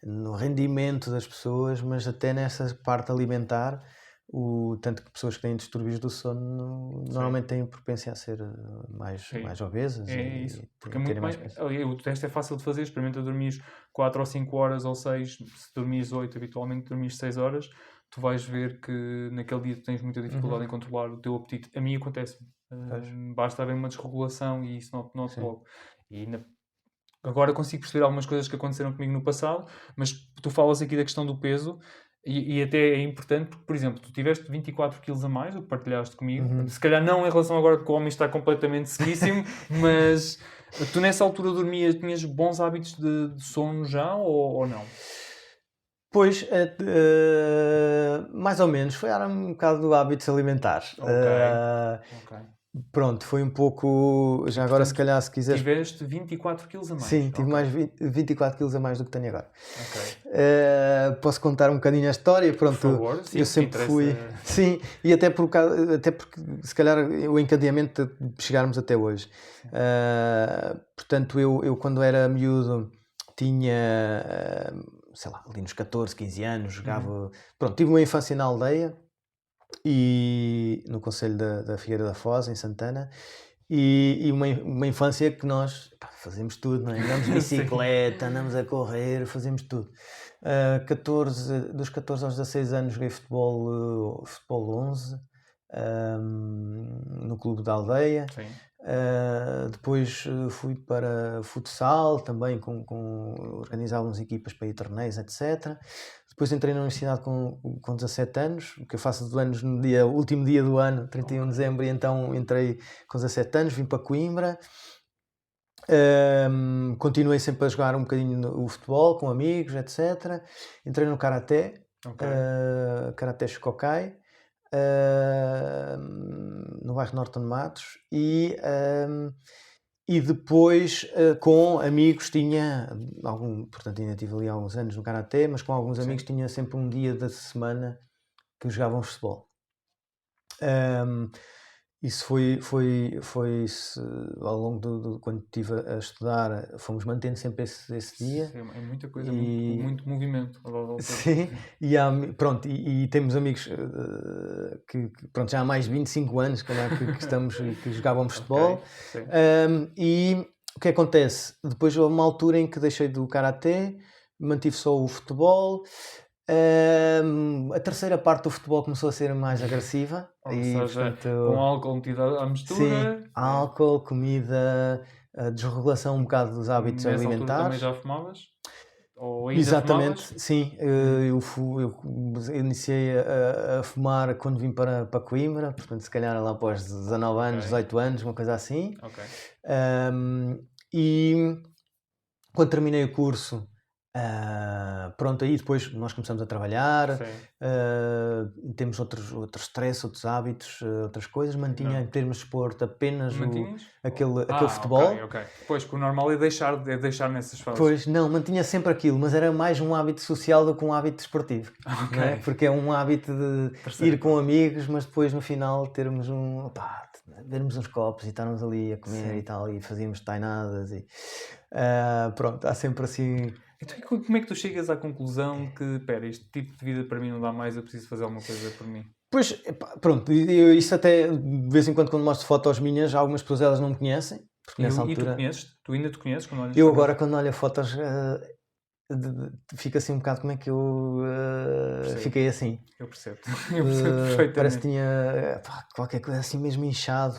no rendimento das pessoas, mas até nessa parte alimentar. Tanto que pessoas que têm distúrbios do sono normalmente têm propensão a ser mais obesas. É isso, porque é muito mais. O teste é fácil de fazer, experimenta dormir 4 ou 5 horas ou 6, se dormires 8, habitualmente dormires 6 horas, tu vais ver que naquele dia tu tens muita dificuldade em controlar o teu apetite. A mim acontece-me. Basta haver uma desregulação e isso noto logo. Agora consigo perceber algumas coisas que aconteceram comigo no passado, mas tu falas aqui da questão do peso. E até é importante porque, por exemplo, tu tiveste 24 kg a mais, o que partilhaste comigo. Se calhar não em relação agora porque o homem está completamente sequíssimo, mas tu nessa altura tinhas bons hábitos de sono já ou não? Pois, mais ou menos. Foi um bocado do hábitos alimentares. Ok. Pronto, foi um pouco. Já agora, se calhar, se quiseres. Tiveste 24 kg a mais. Sim, tive mais 24 kg a mais do que tenho agora. Ok. Posso contar um bocadinho a história? Pronto, por favor, sim, eu sempre fui. Sim, e até porque se calhar o encadeamento de chegarmos até hoje. Portanto, eu quando era miúdo tinha, sei lá, ali nos 14, 15 anos, jogava. Pronto, tive uma infância na aldeia. E no concelho da Figueira da Foz, em Santana, e uma infância que nós fazemos tudo, não é? Andamos de bicicleta, andamos a correr, fazemos tudo. Dos 14 aos 16 anos joguei futebol 11 no clube da aldeia. Depois fui para futsal também, organizávamos equipas para ir torneios, etc. Depois entrei na universidade com 17 anos, o que eu faço de anos no último dia do ano, 31 de dezembro, e então entrei com 17 anos, vim para Coimbra. Continuei sempre a jogar um bocadinho o futebol com amigos, etc. Entrei no Karaté, Karaté Shokokai, no bairro Norton Matos, e depois com amigos portanto ainda tive ali alguns anos no Karaté, mas com alguns amigos tinha sempre um dia da semana que jogávamos futebol. Isso foi ao longo quando estive a estudar, fomos mantendo sempre esse dia. Sim, é muita coisa, muito movimento. Sim, e temos amigos que pronto, já há mais de 25 anos que estamos, que jogávamos futebol. o que acontece? Depois houve uma altura em que deixei do Karatê, mantive só o futebol. A terceira parte do futebol começou a ser mais agressiva. Ou E, seja, portanto, com álcool metido à mistura. sim, álcool, comida, a desregulação um bocado dos hábitos Nessa altura também alimentares. já fumavas? Ou ainda Exatamente, fumavas? sim. Eu iniciei a fumar quando vim para Coimbra, portanto, se calhar lá após 19 anos, Ok. 18 anos, uma coisa assim. Ok. E quando terminei o curso, pronto, aí depois nós começamos a trabalhar, Sim. temos outros stress, outros hábitos, outras coisas. Mantinha Não. em termos de desporto apenas Mantinhas? aquele futebol. Ok. Pois, que o normal é deixar nessas fases. Pois, não, mantinha sempre aquilo, mas era mais um hábito social do que um hábito desportivo, Ok. não é? Porque é um hábito de Terceira ir com parte. amigos, mas depois no final termos vermos uns copos e estarmos ali a comer Sim. e tal, e fazíamos tainadas e pronto, há sempre assim. Então, e como é que tu chegas à conclusão que, espera, este tipo de vida para mim não dá mais, eu preciso fazer alguma coisa por mim? Pois, epá, pronto, isso até de vez em quando mostro fotos minhas, algumas pessoas elas não me conhecem, porque nessa E tu altura. conheces? Tu ainda te conheces quando olhas Eu para agora trás? quando olho a fotos fico assim um bocado como é que eu Percebo. fiquei assim. Eu percebo. Eu percebo perfeitamente. Parece que tinha qualquer coisa assim mesmo inchado.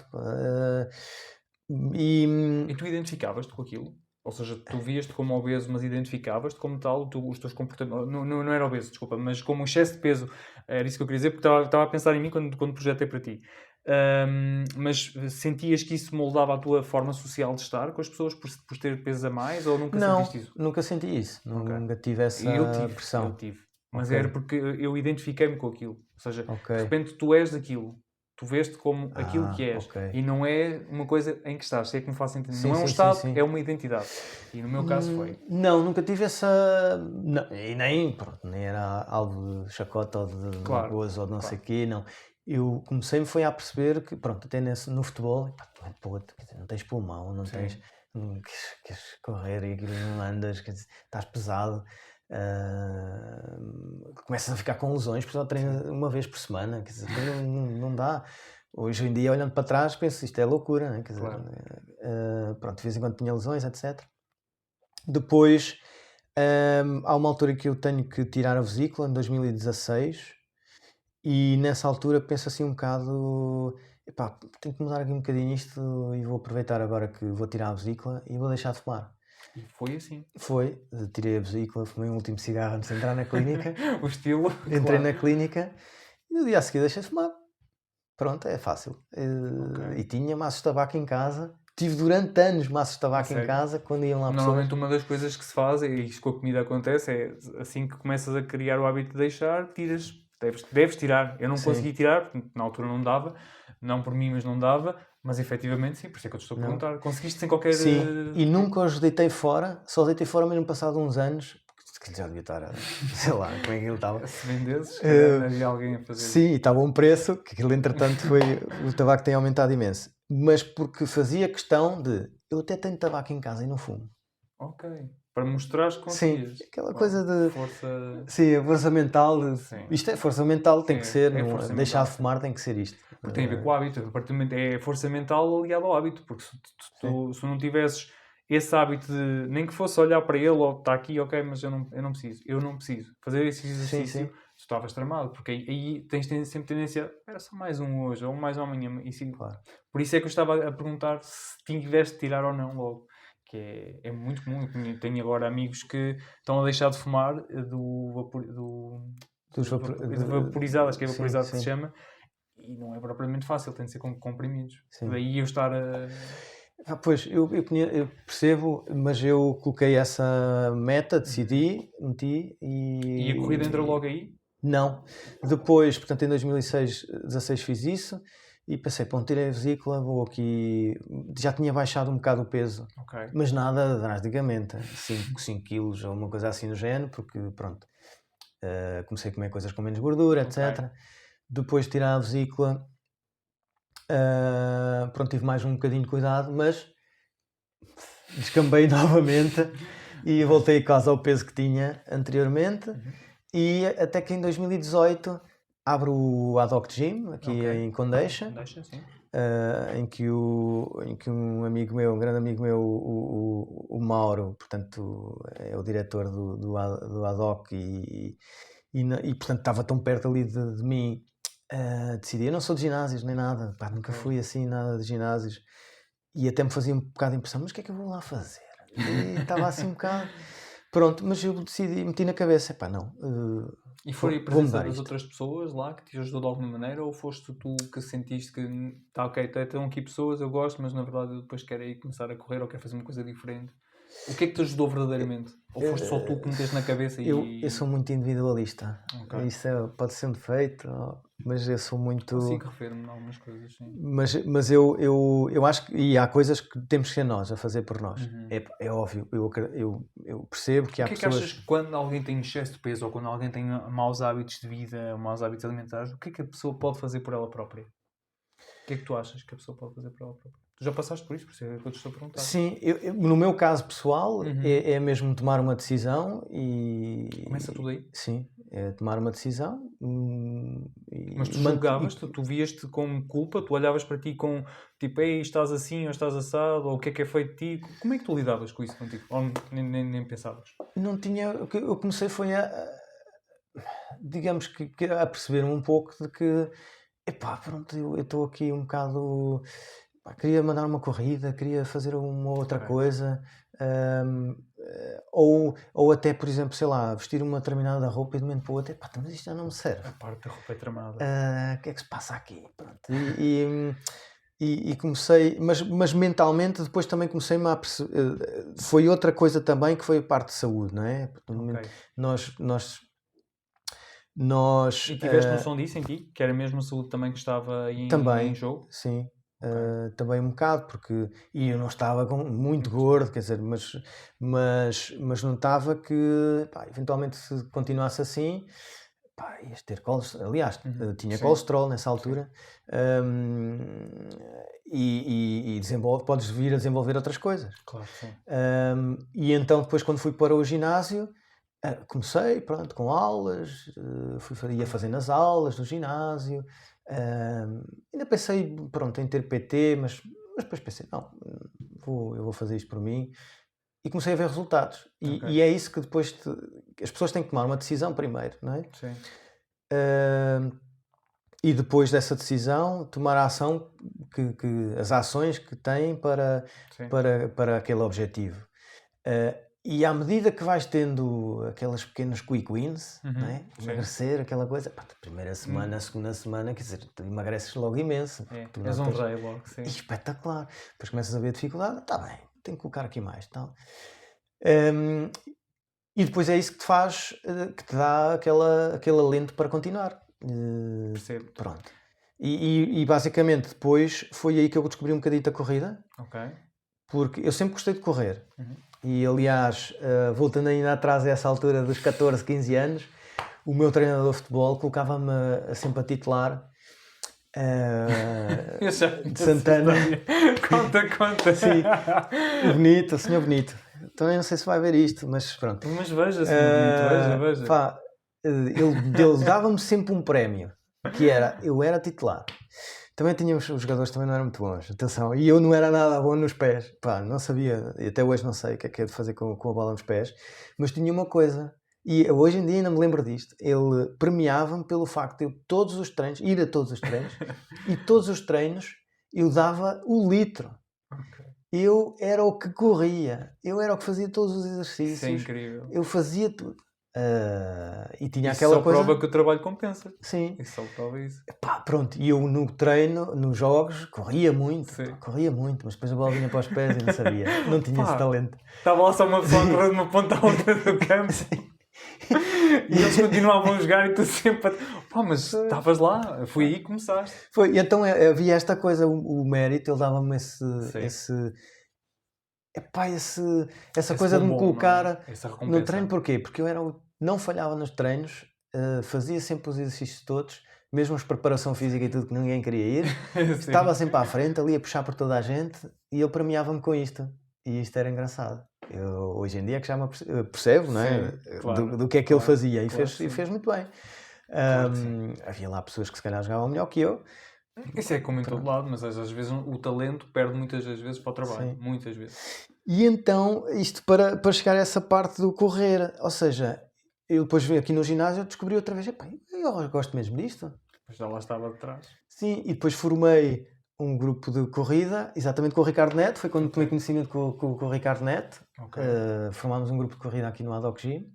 E tu identificavas-te com aquilo? Ou seja, tu vias-te como obeso, mas identificavas-te como tal, os teus comportamentos. Não era obeso, desculpa, mas como um excesso de peso. Era isso que eu queria dizer, porque estava a pensar em mim quando projetei para ti. Mas sentias que isso moldava a tua forma social de estar com as pessoas por ter peso a mais, ou nunca Não, sentiste isso? nunca senti isso. Ok. Nunca tive essa Eu pressão. tive. Mas Ok. era porque eu identifiquei-me com aquilo. Ou seja, Ok. de repente tu és daquilo. Tu vês-te como aquilo que és. Ok. E não é uma coisa em que estás. Se é que me faço entender. Sim, Não é um sim, estado, sim. é uma identidade. E no meu caso foi. Não, nunca tive essa. Não, e nem era alvo de chacota ou de Claro, gozo ou de não sei o claro. quê, não. Eu comecei-me foi a perceber que, pronto, até no futebol, pá, tu é puto, quer dizer, não tens pulmão, não Sim. tens. Queres correr e aquilo não andas, quer dizer, estás pesado. Começas a ficar com lesões, porque só treinas uma vez por semana, quer dizer, não dá. Hoje em dia, olhando para trás, penso isto é loucura, né? Quer dizer, Claro. pronto, de vez em quando tinha lesões, etc. Depois, há uma altura que eu tenho que tirar a vesícula, em 2016, e nessa altura penso assim um bocado, epá, tenho que mudar aqui um bocadinho isto e vou aproveitar agora que vou tirar a vesícula e vou deixar de fumar. E foi assim. Foi, tirei a vesícula, fumei um último cigarro antes de entrar na clínica, O estilo. entrei claro. na clínica e no dia a seguir deixei de fumar. Pronto, é fácil. Ok. E tinha maços de tabaco em casa. Tive durante anos maços de tabaco em sério? casa, quando iam lá pessoas. Normalmente uma das coisas que se faz, e isto com a comida acontece, é assim que começas a criar o hábito de deixar, tiras. Deves tirar. Eu não Sim. consegui tirar, porque na altura não dava. Não por mim, mas não dava. Mas efetivamente sim, por isso é que eu te estou a Não. perguntar. Conseguiste sem qualquer. Sim, e nunca os deitei fora, só deitei fora mesmo passado uns anos, porque já devia estar, sei lá, como é que ele estava. Se vendesses, se calhar havia alguém a fazer. Sim, e estava a um preço, que aquilo entretanto foi, o tabaco tem aumentado imenso, mas porque fazia questão de, eu até tenho tabaco em casa e não fumo. Ok. Para mostrares que conseguias. Sim, aquela coisa de... Força. Sim, a força mental, Sim. isto é força mental, tem que ser, é força deixar mental. de fumar tem que ser isto. Porque tem a ver com o hábito. É força mental aliada ao hábito. Porque se não tivesses esse hábito de nem que fosse olhar para ele ou está aqui, ok, mas eu não preciso. Fazer esse exercício, tu estavas tramado. Porque aí tens sempre tendência, era só mais um hoje ou mais um amanhã. Claro. Por isso é que eu estava a perguntar se tiveste de tirar ou não logo. Que é muito comum. Eu tenho agora amigos que estão a deixar de fumar do vaporizado, acho que é vaporizado que se chama, e não é propriamente fácil, tem de ser com comprimidos. Sim. Daí eu estar a... Pois, eu percebo, mas eu coloquei essa meta, decidi, meti E a corrida entra logo aí? Não. Depois, portanto, em 2016 fiz isso e pensei, pronto, tirei a vesícula, vou aqui... Já tinha baixado um bocado o peso, Okay. mas nada drasticamente, 5 quilos ou uma coisa assim do género, porque, pronto, comecei a comer coisas com menos gordura, etc. Depois de tirar a vesícula, pronto, tive mais um bocadinho de cuidado, mas descambei novamente e voltei quase ao peso que tinha anteriormente. E até que em 2018 abro o Ad Hoc Gym aqui em Condeixa. em que um amigo meu, um grande amigo meu, o Mauro, portanto, é o diretor do ADOC e portanto estava tão perto ali de mim, decidi, eu não sou de ginásios nem nada, pá, nunca fui assim, nada de ginásios, e até me fazia um bocado de impressão, mas o que é que eu vou lá fazer? E estava assim um bocado, pronto, mas eu decidi, meti na cabeça, pá, não... E foi a vou presença mudar das isto. outras pessoas lá que te ajudou de alguma maneira, ou foste tu que sentiste que tá ok, estão aqui pessoas, eu gosto, mas na verdade eu depois quero aí começar a correr ou quero fazer uma coisa diferente? O que é que te ajudou verdadeiramente? Ou foste só tu que meteste na cabeça Eu sou muito individualista. Ok. Isso pode ser um defeito, mas eu sou muito... Consigo refer-me em algumas coisas, sim. Mas eu acho que e há coisas que temos que ser nós a fazer por nós. Uhum. É óbvio, eu percebo que há O que é que pessoas... achas que quando alguém tem excesso de peso ou quando alguém tem maus hábitos de vida, maus hábitos alimentares, o que é que a pessoa pode fazer por ela própria? O que é que tu achas que a pessoa pode fazer por ela própria? Tu já passaste por isso é que eu te estou a perguntar. Sim, no meu caso pessoal, Uhum. é mesmo tomar uma decisão e... Começa tudo aí? Sim, é tomar uma decisão. Mas tu julgavas, tu vias-te com culpa, tu olhavas para ti com tipo, ei, estás assim ou estás assado, ou o que é feito de ti? Como é que tu lidavas com isso contigo? Ou nem pensavas? Não tinha... Eu comecei foi digamos que a perceber-me um pouco de que, epá, pronto, eu estou aqui um bocado... Pá, queria mandar uma corrida, queria fazer uma outra coisa, ou até, por exemplo, sei lá, vestir uma determinada roupa e de momento para o outro, epá, mas isto já não me serve. A parte da roupa é tramada. O que é que se passa aqui? Pronto. E comecei, mas mentalmente depois também comecei-me a perceber, foi outra coisa também que foi a parte de saúde, não é? Ok. Nós E tiveste noção disso em ti? Que era mesmo a saúde também que estava em jogo? sim. Também um bocado, porque eu não estava muito gordo, quer dizer, mas notava que, pá, eventualmente se continuasse assim, pá, ias ter colesterol. Aliás, tinha Sim. colesterol nessa altura, e podes vir a desenvolver outras coisas. Claro, sim. E então depois quando fui para o ginásio, comecei, pronto, com aulas, ia fazendo as aulas no ginásio, ainda pensei, pronto, em ter PT, mas depois pensei, não, eu vou fazer isto por mim, e comecei a ver resultados. E é isso que depois as pessoas têm que tomar uma decisão primeiro, não é? Sim. E depois dessa decisão tomar a ação, as ações que têm para aquele objetivo. E à medida que vais tendo aquelas pequenas quick wins, não é? Emagrecer, aquela coisa, pá, primeira semana, segunda semana, quer dizer, tu emagreces logo imenso. És um rei logo, sim. Espetacular. Depois começas a ver dificuldade, está bem, tenho que colocar aqui mais. Tal. E depois é isso que te faz, que te dá aquele alento para continuar. Percebo. Pronto. E basicamente depois foi aí que eu descobri um bocadinho a corrida. Ok. Porque eu sempre gostei de correr. E aliás, voltando ainda atrás a essa altura dos 14, 15 anos, o meu treinador de futebol colocava-me sempre a titular de Santana. Conta. Sim, o senhor Benito. Também não sei se vai ver isto, mas pronto. Mas veja, senhor Benito, veja. Pá, ele dava-me sempre um prémio, que era, eu era titular. Também tínhamos, os jogadores também não eram muito bons, atenção, e eu não era nada bom nos pés, pá, não sabia, e até hoje não sei o que é de fazer com a bola nos pés, mas tinha uma coisa, e hoje em dia ainda me lembro disto, ele premiava-me pelo facto de eu ir a todos os treinos, e todos os treinos eu dava o litro. Okay. Eu era o que corria, eu era o que fazia todos os exercícios. Isso é incrível. Eu fazia tudo. E tinha isso aquela só coisa... prova que o trabalho compensa. Sim. Isso só prova isso. Pá, pronto, e eu no treino, nos jogos, corria muito, mas depois a bola vinha para os pés e não sabia. Não tinha esse talento. Estava lá só uma pessoa a correr de uma ponta à outra do campo. E eles continuavam a jogar e tu sempre... Pá, mas estavas lá, foi aí que começaste. Foi, e então havia esta coisa, o mérito, ele dava-me essa coisa de me colocar no treino. Porquê? Porque eu não falhava nos treinos, fazia sempre os exercícios todos, mesmo as preparação física e tudo que ninguém queria ir, estava sempre à frente, ali a puxar por toda a gente, e ele premiava-me com isto. E isto era engraçado. Eu, hoje em dia que já me percebo, não é? Claro, do que é que ele fazia, e fez muito bem. Havia lá pessoas que se calhar jogavam melhor que eu, Isso é como em todo lado, mas às vezes o talento perde muitas das vezes para o trabalho. Sim. Muitas vezes. E então, isto para chegar a essa parte do correr, ou seja, eu depois aqui no ginásio descobri outra vez, epá, eu gosto mesmo disto. Depois já lá estava de trás. Sim, e depois formei um grupo de corrida, exatamente com o Ricardo Neto, foi quando tomei conhecimento com o Ricardo Neto. Formámos um grupo de corrida aqui no Adoc Gym,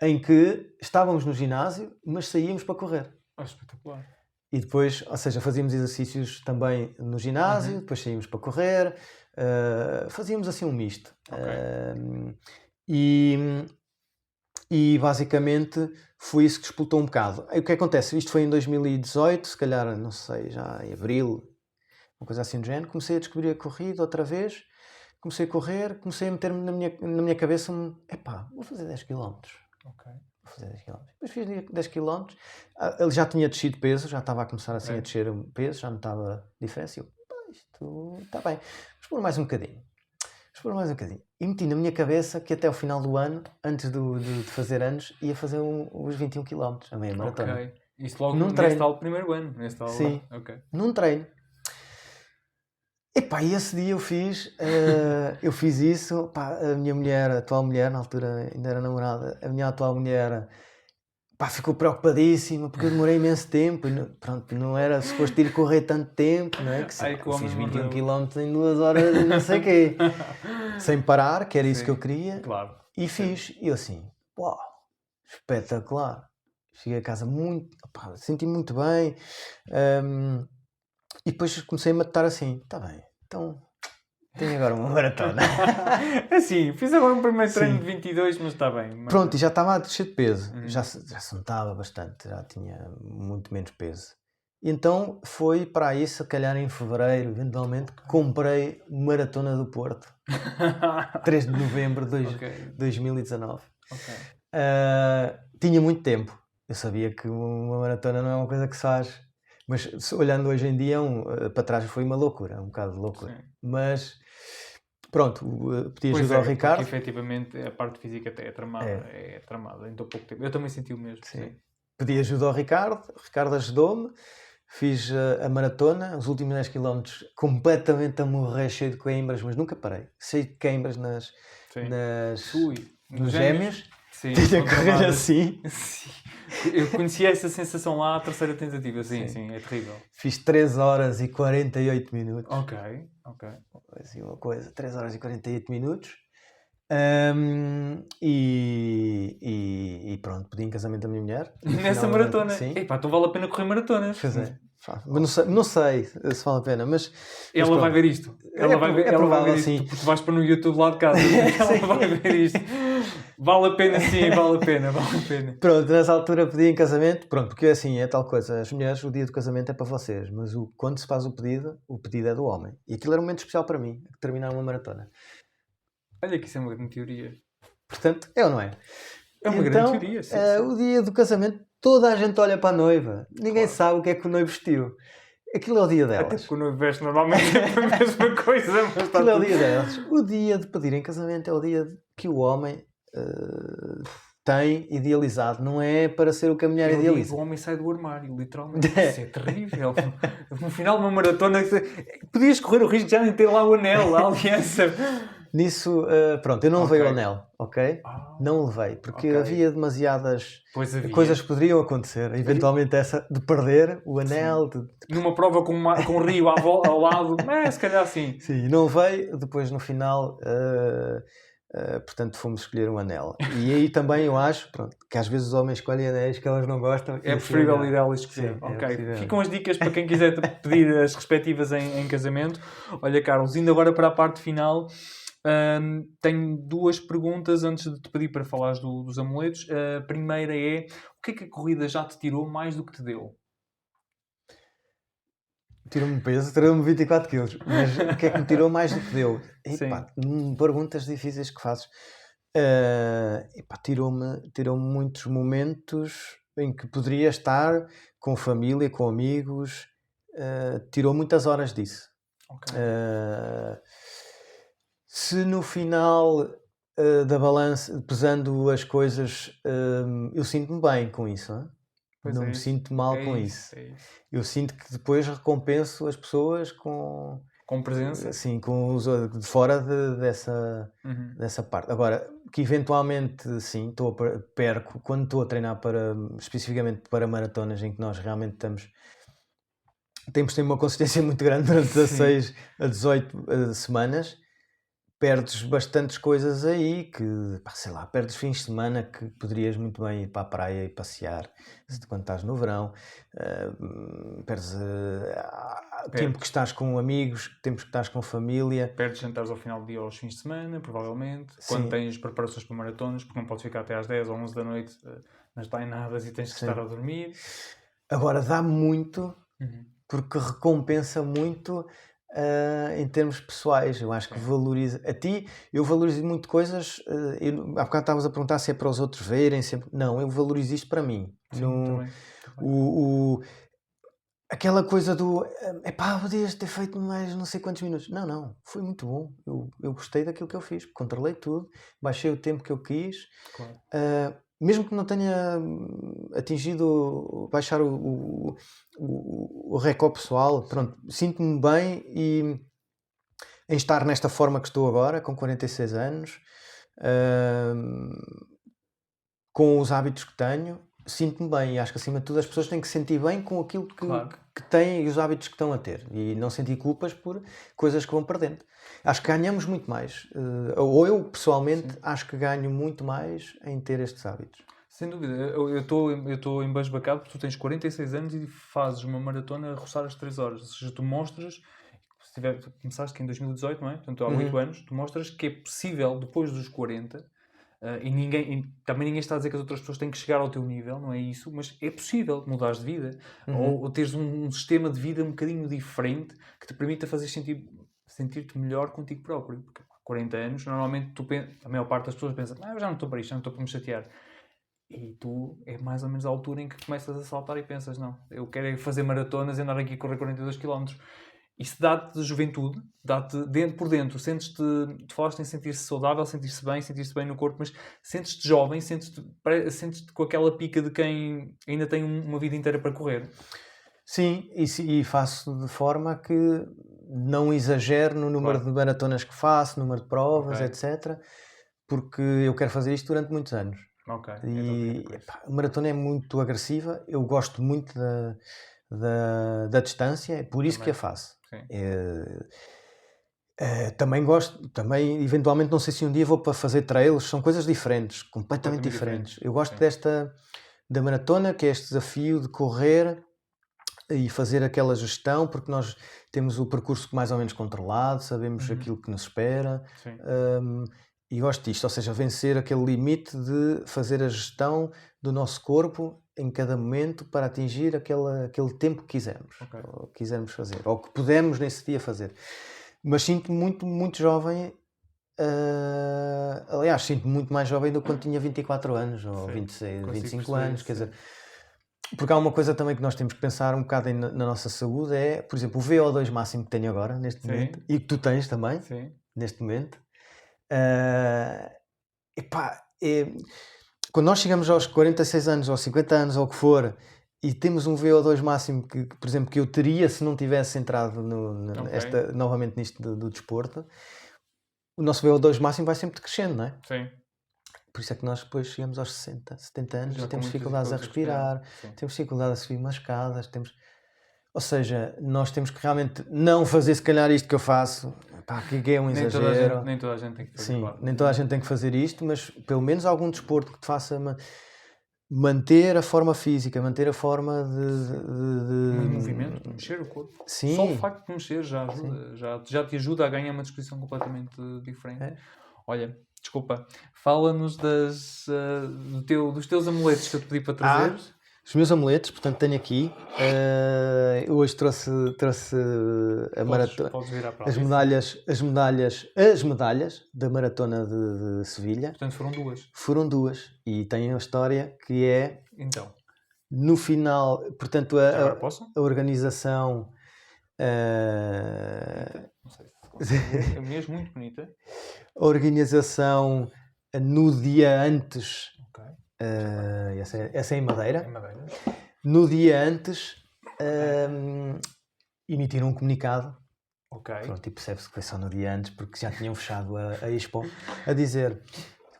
em que estávamos no ginásio, mas saíamos para correr. Espetacular. E depois, ou seja, fazíamos exercícios também no ginásio, depois saímos para correr, fazíamos assim um misto. E basicamente foi isso que explotou um bocado. Aí o que acontece? Isto foi em 2018, se calhar, não sei, já em abril, uma coisa assim do género. Comecei a descobrir a corrida outra vez, comecei a correr, comecei a meter-me na minha cabeça, epá, vou fazer 10 km. Vou fazer 10 km. Depois fiz 10 km, ele já tinha descido peso, já estava a começar assim a descer o peso, já notava diferença. E eu, isto está bem, vamos pôr mais um bocadinho. E meti na minha cabeça que até o final do ano, antes de fazer anos, ia fazer os 21 km, a meia maratona. Isso logo nesse tal primeiro ano. Sim, num treino. Epá, e esse dia eu fiz isso, pá, a minha mulher, a atual mulher, na altura ainda era namorada, a minha atual mulher, pá, ficou preocupadíssima porque eu demorei imenso tempo e pronto, não era suposto ir correr tanto tempo, não é? Que eu fiz 21 km em 2 horas e não sei o quê, sem parar, que era isso que eu queria, claro. E fiz, e eu assim, uau, espetacular, cheguei a casa senti muito bem, e depois comecei a matar assim, está bem, então tenho agora uma maratona. Assim, fiz agora um primeiro treino de 22, mas está bem. Pronto, e já estava a descer de peso, já se notava bastante, já tinha muito menos peso. E então foi para aí, se calhar em fevereiro, eventualmente, que comprei Maratona do Porto. 3 de novembro de 2019. Tinha muito tempo. Eu sabia que uma maratona não é uma coisa que se faz. Mas olhando hoje em dia, para trás foi uma loucura, um bocado de loucura. Sim. Mas pronto, pedi ajuda ao Ricardo. Porque efetivamente a parte física até é tramada em tão pouco tempo. Eu também senti o mesmo. Sim. Pedi ajuda ao Ricardo, o Ricardo ajudou-me, fiz a maratona, os últimos 10 km completamente a morrer, cheio de queimbras, mas nunca parei. Cheio de queimbras nos gêmeos. Sim, tinha que correr assim. Sim. Eu conheci essa sensação lá à terceira tentativa, sim, é terrível. Fiz 3 horas e 48 minutos. Ok. Assim uma coisa, 3 horas e 48 minutos. E pronto, pedi em casamento a minha mulher. Nessa maratona? Sim. Epá, então vale a pena correr maratonas. Pois é. Mas não sei se vale a pena, mas ela vai ver isto. Ela vai ver isto, sim. Porque vais para no YouTube lá de casa. Ela vai ver isto. Vale a pena, sim, vale a pena. Pronto, nessa altura pedi em casamento, porque assim, é tal coisa, as mulheres, o dia do casamento é para vocês, mas quando se faz o pedido é do homem. E aquilo era um momento especial para mim, terminar uma maratona. Olha que isso é uma grande teoria. Portanto, é ou não é? É uma grande teoria, sim. O dia do casamento, toda a gente olha para a noiva. Ninguém sabe o que é que o noivo vestiu. Aquilo é o dia delas. Até porque o noivo veste normalmente a mesma coisa. Mas aquilo é o dia delas. O dia de pedir em casamento é o dia que o homem tem idealizado. Não é para ser o que a mulher idealiza. O homem sai do armário, literalmente. Isso é terrível. No final de uma maratona, podias correr o risco de já nem ter lá o anel, a aliança. Nisso, pronto, eu não levei o anel, ok? Não levei, porque havia demasiadas coisas que poderiam acontecer. Eventualmente essa de perder o anel. Numa prova com um rio ao lado, se calhar sim. Sim, não levei. Depois no final, portanto, fomos escolher um anel. E aí também eu acho, que às vezes os homens escolhem anéis que elas não gostam. É preferível ir ela escolher. Sim, ficam as dicas para quem quiser pedir as respectivas em casamento. Olha, Carlos, indo agora para a parte final... tenho 2 perguntas antes de te pedir para falares dos amuletos. A primeira é: o que é que a corrida já te tirou mais do que te deu? Tirou-me peso, tirou-me 24 kg. Mas o que é que me tirou mais do que deu? Perguntas difíceis que fazes. Tirou-me muitos momentos em que poderia estar com família, com amigos. Tirou muitas horas disso. Se no final da balança, pesando as coisas, eu sinto-me bem com isso, Pois não é me isso. sinto mal É com isso. isso. É isso. Eu sinto que depois recompenso as pessoas com, Com presença. assim, com os de fora Uhum. dessa parte. Agora, que eventualmente, sim, perco quando estou a treinar especificamente para maratonas em que nós realmente temos de ter uma consistência muito grande durante Sim. 16 a 18 semanas. Perdes bastantes coisas aí que, pá, sei lá, perdes fins de semana que poderias muito bem ir para a praia e passear quando estás no verão. Perdes tempo que estás com amigos, tempo que estás com família. Perdes jantares ao final do dia ou aos fins de semana, provavelmente. Sim. Quando tens preparações para maratonas, porque não podes ficar até às 10 ou 11 da noite nas tainadas e tens que Sim. estar a dormir. Agora dá muito, Uhum. porque recompensa muito em termos pessoais. Eu acho que Sim. valoriza. A ti, eu valorizo muito coisas. Há bocado estavas a perguntar se é para os outros verem. Não, eu valorizo isto para mim. Sim, também. Aquela coisa do epá, podias ter feito mais não sei quantos minutos. Não, foi muito bom. Eu gostei daquilo que eu fiz, controlei tudo, baixei o tempo que eu quis. Claro. Mesmo que não tenha atingido baixar o recorde pessoal, pronto, sinto-me bem em estar nesta forma que estou agora, com 46 anos, com os hábitos que tenho, sinto-me bem e acho que acima de tudo as pessoas têm que se sentir bem com aquilo que têm e os hábitos que estão a ter e não sentir culpas por coisas que vão perdendo. Acho que ganhamos muito mais, ou eu pessoalmente acho que ganho muito mais em ter estes hábitos. Sem dúvida, eu estou embasbacado porque tu tens 46 anos e fazes uma maratona a roçar as 3 horas, ou seja, tu mostras, tu começaste que em 2018, não é? Portanto há 8 anos, tu mostras que é possível depois dos 40, e também ninguém está a dizer que as outras pessoas têm que chegar ao teu nível, não é isso, mas é possível mudares de vida, ou teres um sistema de vida um bocadinho diferente que te permita fazer sentir-te melhor contigo próprio, porque 40 anos, normalmente a maior parte das pessoas pensa, eu já não estou para isto, já não estou para me chatear. E tu é mais ou menos a altura em que começas a saltar e pensas, não, eu quero é fazer maratonas e andar aqui a correr 42 km. Isso dá-te juventude, dá-te dentro por dentro, sentes-te, tu falaste em sentir-se saudável, sentir-se bem no corpo, mas sentes-te jovem, sentes-te com aquela pica de quem ainda tem uma vida inteira para correr. Sim, e faço de forma que não exagero no número de maratonas que faço, número de provas, etc. Porque eu quero fazer isto durante muitos anos. E a maratona é muito agressiva, eu gosto muito da distância, é por isso que a faço. Também gosto, eventualmente não sei se um dia vou para fazer trails, são coisas diferentes, completamente diferentes. Eu gosto da maratona, que é este desafio de correr e fazer aquela gestão, porque nós temos o percurso mais ou menos controlado, sabemos aquilo que nos espera. E gosto disto, ou seja, vencer aquele limite de fazer a gestão do nosso corpo em cada momento para atingir aquele tempo que quisermos, ou que quisermos fazer, ou que podemos nesse dia fazer. Mas sinto-me muito, muito jovem, aliás, sinto-me muito mais jovem do que quando tinha 24 anos, ou 26, 25 anos, quer dizer, porque há uma coisa também que nós temos que pensar um bocado na nossa saúde, é, por exemplo, o VO2 máximo que tenho agora, neste momento, e que tu tens também, neste momento. Quando nós chegamos aos 46 anos ou 50 anos ou o que for e temos um VO2 máximo que, por exemplo, que eu teria se não tivesse entrado novamente nisto do desporto, o nosso VO2 máximo vai sempre crescendo, não é? Sim. Por isso é que nós depois chegamos aos 60, 70 anos Já e temos dificuldades a respirar, temos dificuldade a subir umas escadas, ou seja, nós temos que realmente não fazer se calhar isto que eu faço, que é um exagero. Nem toda a gente tem que fazer. Sim, nem toda a gente tem que fazer isto, mas pelo menos algum desporto que te faça manter a forma física, manter a forma de movimento, mexer o corpo. Sim. Só o facto de mexer já ajuda, já te ajuda a ganhar uma disposição completamente diferente. Olha, desculpa, fala-nos dos teus amuletos que eu te pedi para trazer. Os meus amuletos, portanto, tenho aqui. Hoje trouxe a maratona, as medalhas da maratona de Sevilha. Portanto, foram duas. Foram duas. E tem uma história que é. Então. No final, portanto, a organização. Não sei se é mesmo muito bonita. A organização no dia antes. Essa é em Madeira. No dia antes, emitiram um comunicado. Ok. Pronto, e percebe-se que foi só no dia antes, porque já tinham fechado a Expo, a dizer,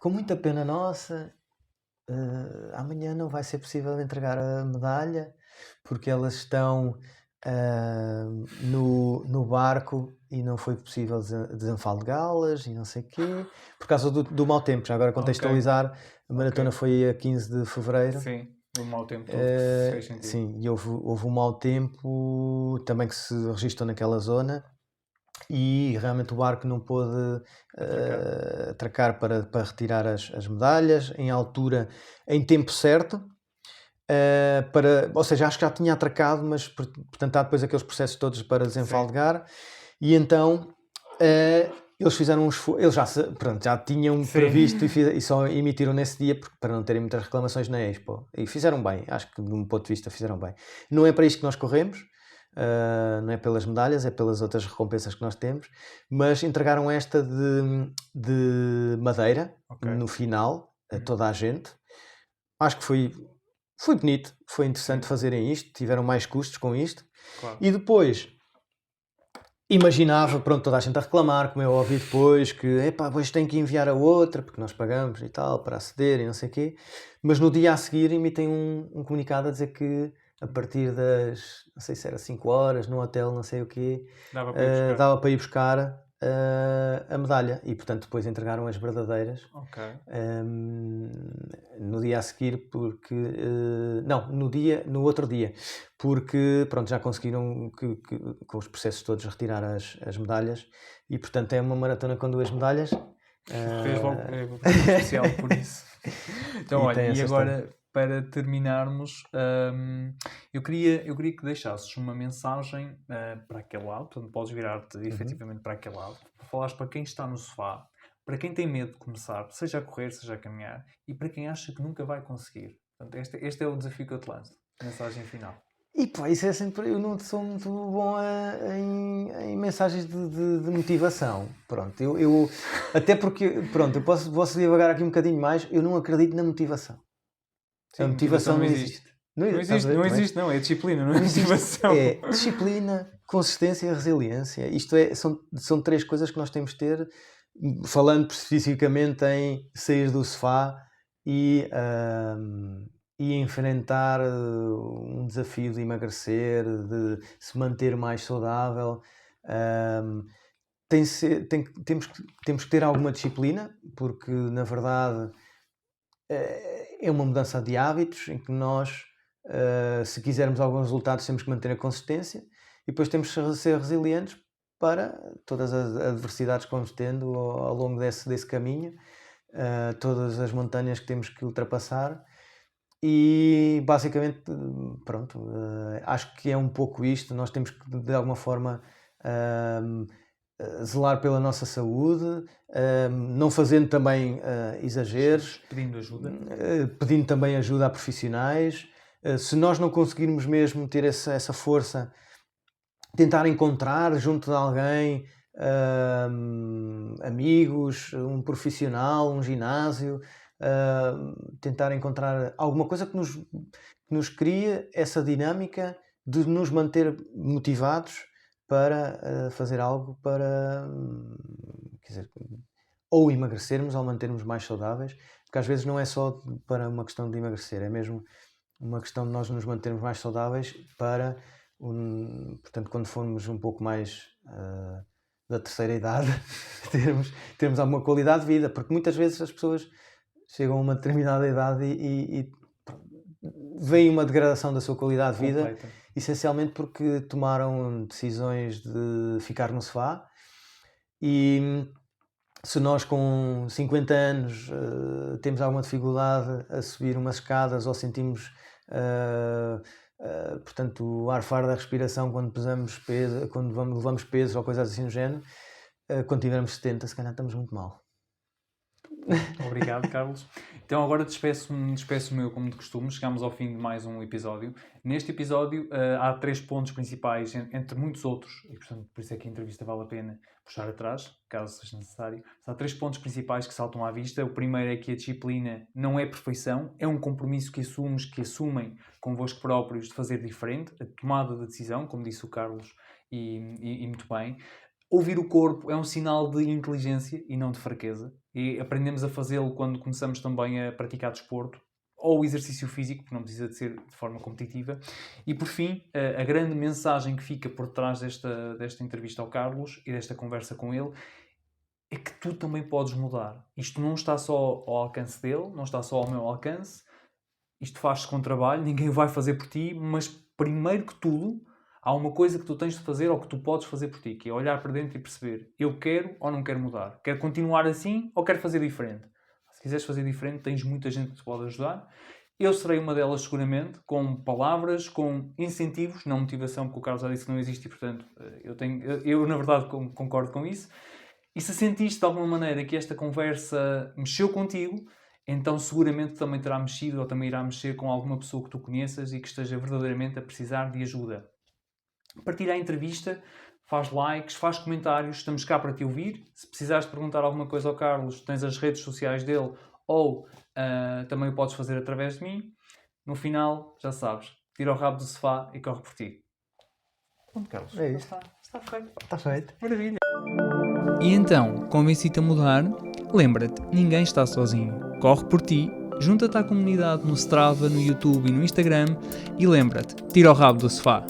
com muita pena nossa, amanhã não vai ser possível entregar a medalha, porque elas estão no barco e não foi possível desanfalgá-las e não sei o quê, por causa do mau tempo. Já agora contextualizar, a maratona foi a 15 de fevereiro. Sim, o mau tempo todo fez sentido. Sim, e houve um mau tempo também que se registrou naquela zona. E realmente o barco não pôde atracar para retirar as medalhas em altura, em tempo certo, ou seja, acho que já tinha atracado, mas portanto há depois aqueles processos todos para desenfalgar. E então eles fizeram eles já tinham previsto e só emitiram nesse dia para não terem muitas reclamações na Expo, e fizeram bem, acho que de um ponto de vista fizeram bem. Não é para isto que nós corremos. Não é pelas medalhas, é pelas outras recompensas que nós temos, mas entregaram esta de madeira no final a toda a gente. Acho que foi bonito, foi interessante fazerem isto, tiveram mais custos com isto. Claro. E depois imaginava, pronto, toda a gente a reclamar, como eu ouvi depois, que depois tem que enviar a outra, porque nós pagamos e tal, para aceder e não sei o quê, mas no dia a seguir emitem um comunicado a dizer que a partir das, não sei se era 5 horas, no hotel, não sei o quê, dava para ir buscar a medalha. E, portanto, depois entregaram as verdadeiras. No dia a seguir, porque... no outro dia. Porque, pronto, já conseguiram, com os processos todos, retirar as medalhas. E, portanto, é uma maratona com 2 medalhas. Fez logo especial por isso. Então, olha, e agora... História. Para terminarmos, eu queria que deixasses uma mensagem para aquele lado, portanto podes virar-te efetivamente para aquele lado, para falares para quem está no sofá, para quem tem medo de começar, seja a correr, seja a caminhar, e para quem acha que nunca vai conseguir. Portanto, este é o desafio que eu te lanço, mensagem final. E isso é sempre, eu não sou muito bom em mensagens de motivação, pronto, eu até porque, pronto, eu posso divagar aqui um bocadinho mais, eu não acredito na motivação. Sim, a motivação não existe. Não existe, é disciplina, não é motivação. É disciplina, consistência e resiliência. Isto são 3 coisas que nós temos de ter, falando especificamente em sair do sofá e enfrentar um desafio de emagrecer, de se manter mais saudável. Temos que ter alguma disciplina, porque na verdade é uma mudança de hábitos em que nós, se quisermos alguns resultados, temos que manter a consistência, e depois temos que ser resilientes para todas as adversidades que vamos tendo ao longo desse caminho, todas as montanhas que temos que ultrapassar. E basicamente, pronto, acho que é um pouco isto. Nós temos que de alguma forma zelar pela nossa saúde, não fazendo também exageros, pedindo também ajuda a profissionais. Se nós não conseguirmos mesmo ter essa força, tentar encontrar junto de alguém, amigos, um profissional, um ginásio, tentar encontrar alguma coisa que nos crie essa dinâmica de nos manter motivados para fazer algo para, quer dizer, ou emagrecermos ou mantermos mais saudáveis, porque às vezes não é só para uma questão de emagrecer, é mesmo uma questão de nós nos mantermos mais saudáveis para, portanto, quando formos um pouco mais da terceira idade, termos alguma qualidade de vida, porque muitas vezes as pessoas chegam a uma determinada idade e vem uma degradação da sua qualidade de vida, essencialmente porque tomaram decisões de ficar no sofá. E se nós com 50 anos temos alguma dificuldade a subir umas escadas, ou sentimos portanto, o arfar da respiração quando pesamos peso, quando levamos peso ou coisas assim do género, quando tivermos 70, se calhar estamos muito mal. Obrigado, Carlos. Então agora despeço-me eu como de costume. Chegámos ao fim de mais um episódio. Neste episódio há 3 pontos principais, entre muitos outros, e portanto por isso é que a entrevista vale a pena puxar atrás, caso seja necessário. Há 3 pontos principais que saltam à vista. O primeiro é que a disciplina não é perfeição, é um compromisso que assumem convosco próprios de fazer diferente, a tomada de decisão, como disse o Carlos, e muito bem. Ouvir o corpo é um sinal de inteligência e não de fraqueza. E aprendemos a fazê-lo quando começamos também a praticar desporto ou exercício físico, porque não precisa de ser de forma competitiva. E por fim, a grande mensagem que fica por trás desta entrevista ao Carlos e desta conversa com ele é que tu também podes mudar. Isto não está só ao alcance dele, não está só ao meu alcance. Isto faz-se com trabalho, ninguém o vai fazer por ti, mas primeiro que tudo, há uma coisa que tu tens de fazer ou que tu podes fazer por ti, que é olhar para dentro e perceber: eu quero ou não quero mudar? Quero continuar assim ou quero fazer diferente? Se quiseres fazer diferente, tens muita gente que te pode ajudar. Eu serei uma delas seguramente, com palavras, com incentivos, não motivação, porque o Carlos já disse que não existe e, portanto, eu na verdade concordo com isso. E se sentiste de alguma maneira que esta conversa mexeu contigo, então seguramente também terá mexido ou também irá mexer com alguma pessoa que tu conheças e que esteja verdadeiramente a precisar de ajuda. Partilha a entrevista, faz likes, faz comentários, estamos cá para te ouvir. Se precisares de perguntar alguma coisa ao Carlos, tens as redes sociais dele ou também o podes fazer através de mim. No final, já sabes, tira o rabo do sofá e corre por ti. Pronto, Carlos. É isso. Está feito. Está feito. Maravilha. E então, convenci-te a mudar? Lembra-te, ninguém está sozinho. Corre por ti, junta-te à comunidade no Strava, no YouTube e no Instagram e lembra-te, tira o rabo do sofá.